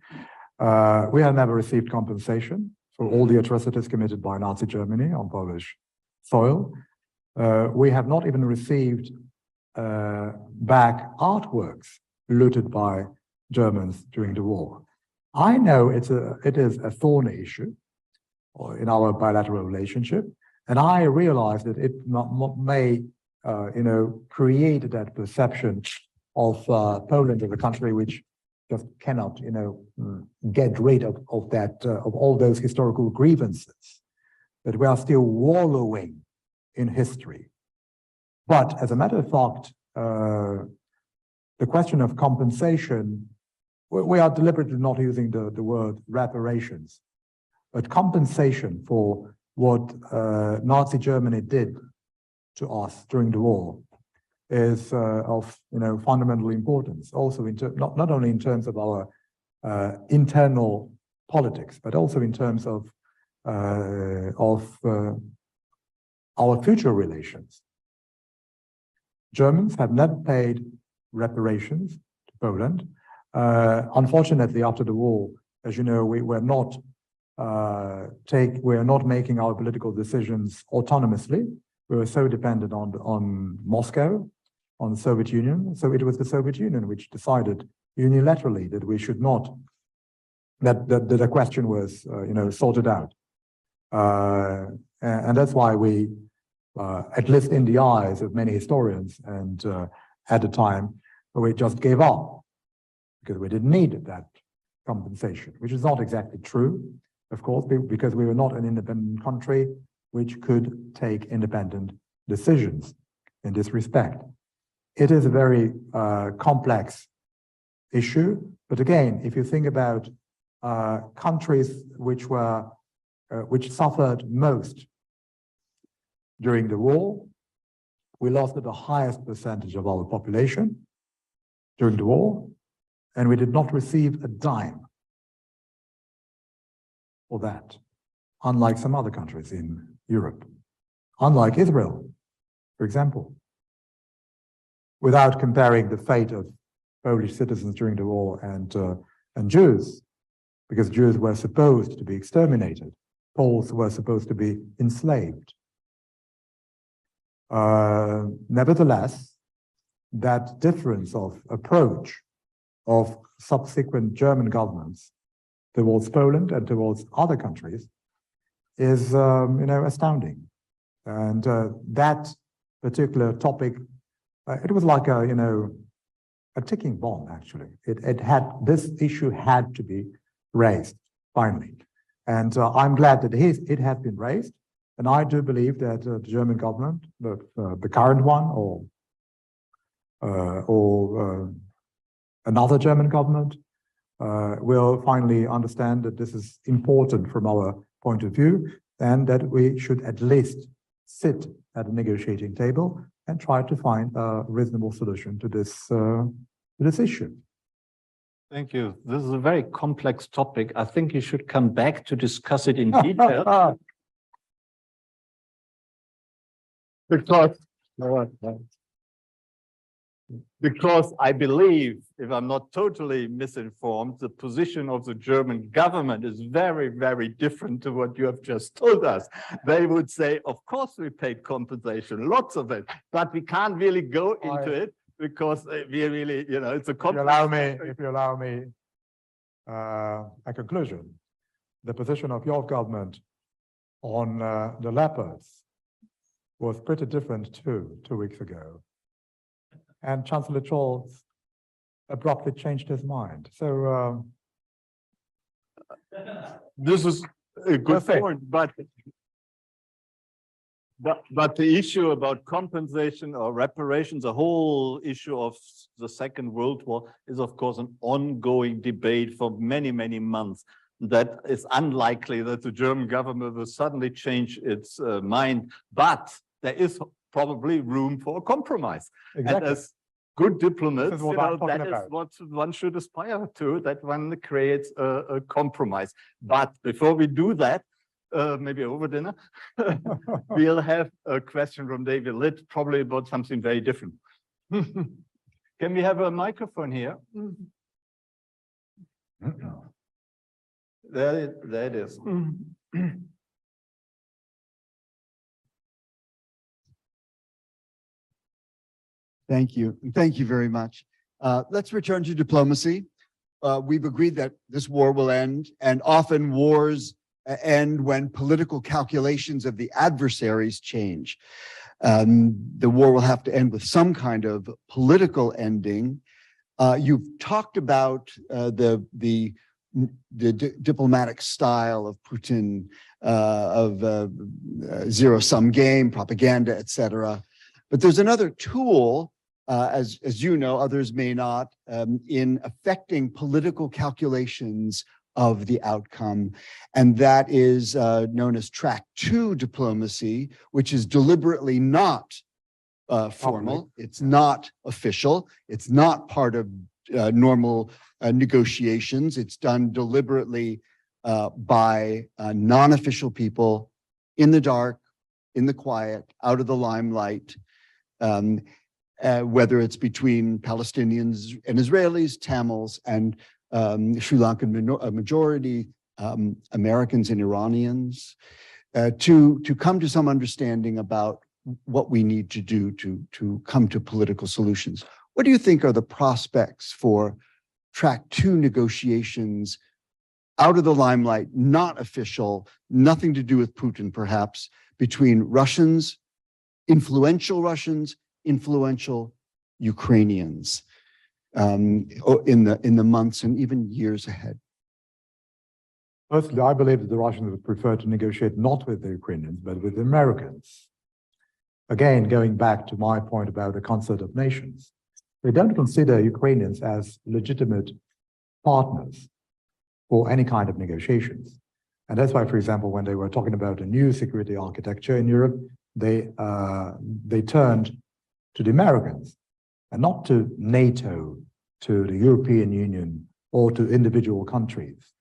We have never received compensation for all the atrocities committed by Nazi Germany on Polish soil. We have not even received back artworks looted by Germans during the war. I know it is a thorny issue in our bilateral relationship, and I realize that it may create that perception of Poland as a country which just cannot get rid of all those historical grievances, that we are still wallowing in history. But as a matter of fact, the question of compensation, we are deliberately not using the word reparations, but compensation for what Nazi Germany did to us during the war is of fundamental importance. Also, not only in terms of our internal politics, but also in terms of our future relations. Germans have never paid reparations to Poland. Unfortunately, after the war, as you know, we are not making our political decisions autonomously. We were so dependent on Moscow, on the Soviet Union. So it was the Soviet Union which decided unilaterally that we should not, that the question was, sorted out. And that's why we, at least in the eyes of many historians and at the time, we just gave up because we didn't need that compensation, which is not exactly true, of course, because we were not an independent country which could take independent decisions in this respect. It is a very complex issue, but again, if you think about countries which suffered most during the war, we lost the highest percentage of our population during the war, and we did not receive a dime for that, unlike some other countries in Europe, unlike Israel, for example. Without comparing the fate of Polish citizens during the war and Jews, because Jews were supposed to be exterminated, Poles were supposed to be enslaved. Nevertheless, that difference of approach of subsequent German governments towards Poland and towards other countries is, astounding. And that particular topic, it was like a ticking bomb, actually. This issue had to be raised, finally. And I'm glad that it has been raised. And I do believe that the German government, the current one or another German government, will finally understand that this is important from our point of view, and that we should at least sit at a negotiating table and try to find a reasonable solution to this issue. Thank you. This is a very complex topic. I think you should come back to discuss it in detail. Because I believe, if I'm not totally misinformed, the position of the German government is very, very different to what you have just told us. They would say, of course we paid compensation, lots of it, but we can't really go into it because we really, it's a complex. If you allow me a conclusion, the position of your government on the Leopards was pretty different too, 2 weeks ago. And Chancellor Scholz abruptly changed his mind. So this is a good point, but the issue about compensation or reparations, the whole issue of the Second World War is, of course, an ongoing debate for many, many months. That is unlikely that the German government will suddenly change its mind, but there is probably room for a compromise. Exactly. And as good diplomats, that is what one should aspire to, that one creates a compromise. But before we do that, maybe over dinner, we'll have a question from David Litt, probably about something very different. Can we have a microphone here? There it is. Thank you. Thank you very much. Let's return to diplomacy. We've agreed that this war will end, and often wars end when political calculations of the adversaries change. The war will have to end with some kind of political ending. You've talked about the diplomatic style of Putin, of zero-sum game, propaganda, etc. But there's another tool, as you know, others may not, in affecting political calculations of the outcome, and that is known as track 2 diplomacy, which is deliberately not formal, it's not official, it's not part of normal negotiations, it's done deliberately by non-official people in the dark, in the quiet, out of the limelight, whether it's between Palestinians and Israelis, Tamils and Sri Lankan majority, Americans and Iranians, to come to some understanding about what we need to do to come to political solutions. What do you think are the prospects for track 2 negotiations out of the limelight, not official, nothing to do with Putin perhaps, between Russians, influential Ukrainians in the months and even years ahead? Firstly, I believe that the Russians would prefer to negotiate not with the Ukrainians, but with the Americans. Again, going back to my point about the concert of nations, they don't consider Ukrainians as legitimate partners for any kind of negotiations. And that's why, for example, when they were talking about a new security architecture in Europe, they turned to the Americans and not to NATO, to the European Union, or to individual countries.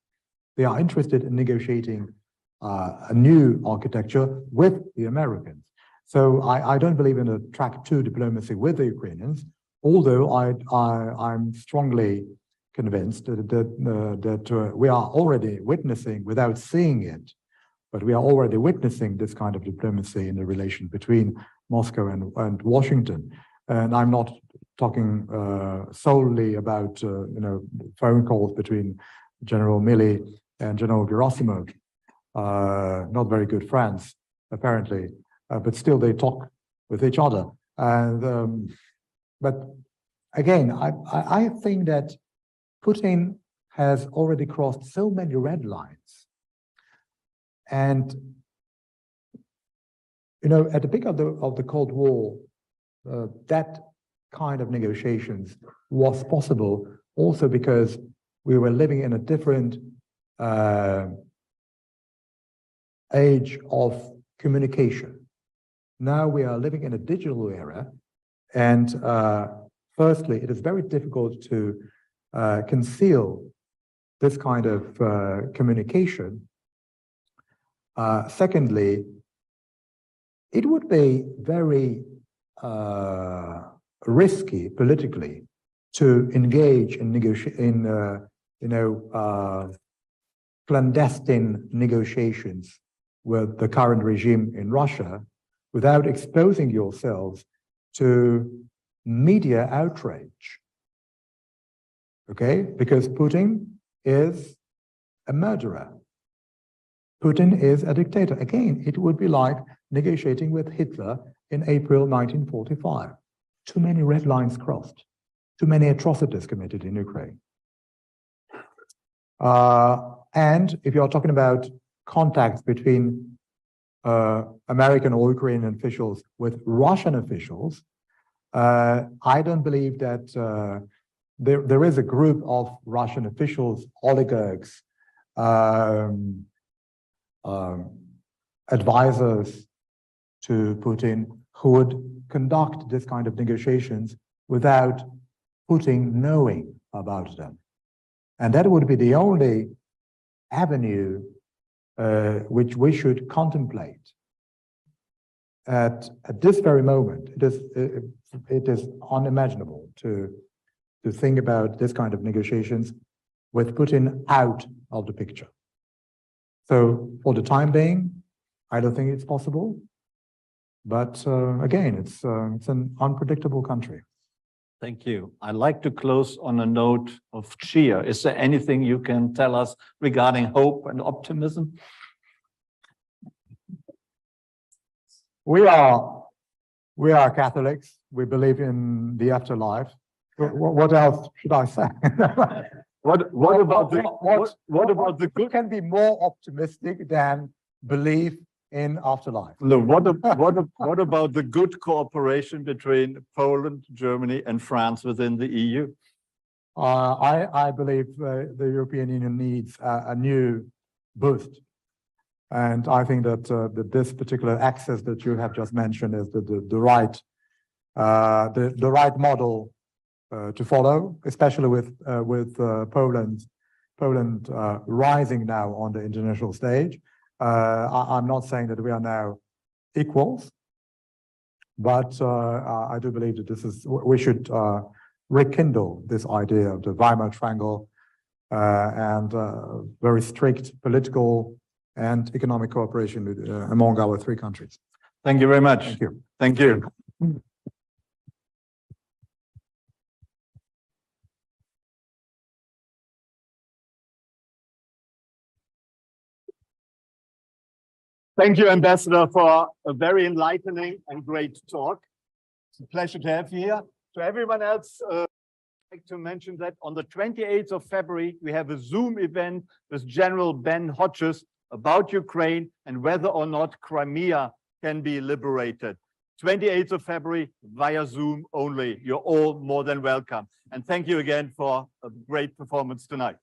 They are interested in negotiating a new architecture with the Americans. So I don't believe in a track 2 diplomacy with the Ukrainians, although I'm strongly convinced that we are already witnessing, without seeing it, but we are already witnessing this kind of diplomacy in the relation between Moscow and Washington. And I'm not talking solely about phone calls between General Milley and General Gerasimov, not very good friends, apparently, but still they talk with each other. And but again, I think that Putin has already crossed so many red lines. And at the peak of the Cold War, that kind of negotiations was possible also because we were living in a different age of communication. Now we are living in a digital era, and firstly, it is very difficult to conceal this kind of communication. Secondly, it would be very risky politically to engage in clandestine negotiations with the current regime in Russia without exposing yourselves to media outrage. Okay, because Putin is a murderer. Putin is a dictator. Again, it would be like negotiating with Hitler in April 1945. Too many red lines crossed, too many atrocities committed in Ukraine. And if you're talking about contacts between American or Ukrainian officials with Russian officials, I don't believe that there is a group of Russian officials, oligarchs, advisors to Putin who would conduct this kind of negotiations without Putin knowing about them. And that would be the only avenue which we should contemplate. At this very moment, it is unimaginable to think about this kind of negotiations with Putin out of the picture. So for the time being, I don't think it's possible. But again, it's an unpredictable country. Thank you. I'd like to close on a note of cheer. Is there anything you can tell us regarding hope and optimism? We are Catholics. We believe in the afterlife. What else should I say? What about the We can be more optimistic than believe in afterlife. No, what about the good cooperation between Poland, Germany, and France within the EU? I believe the European Union needs a new boost. And I think that this particular access that you have just mentioned is the right model to follow, especially with Poland rising now on the international stage. I'm not saying that we are now equals, but I do believe that we should rekindle this idea of the Weimar Triangle and very strict political and economic cooperation among our three countries. Thank you very much. Thank you. Thank you. Thank you, Ambassador, for a very enlightening and great talk. It's a pleasure to have you here. To everyone else, I'd like to mention that on the 28th of February, we have a Zoom event with General Ben Hodges about Ukraine and whether or not Crimea can be liberated. 28th of February via Zoom only. You're all more than welcome. And thank you again for a great performance tonight.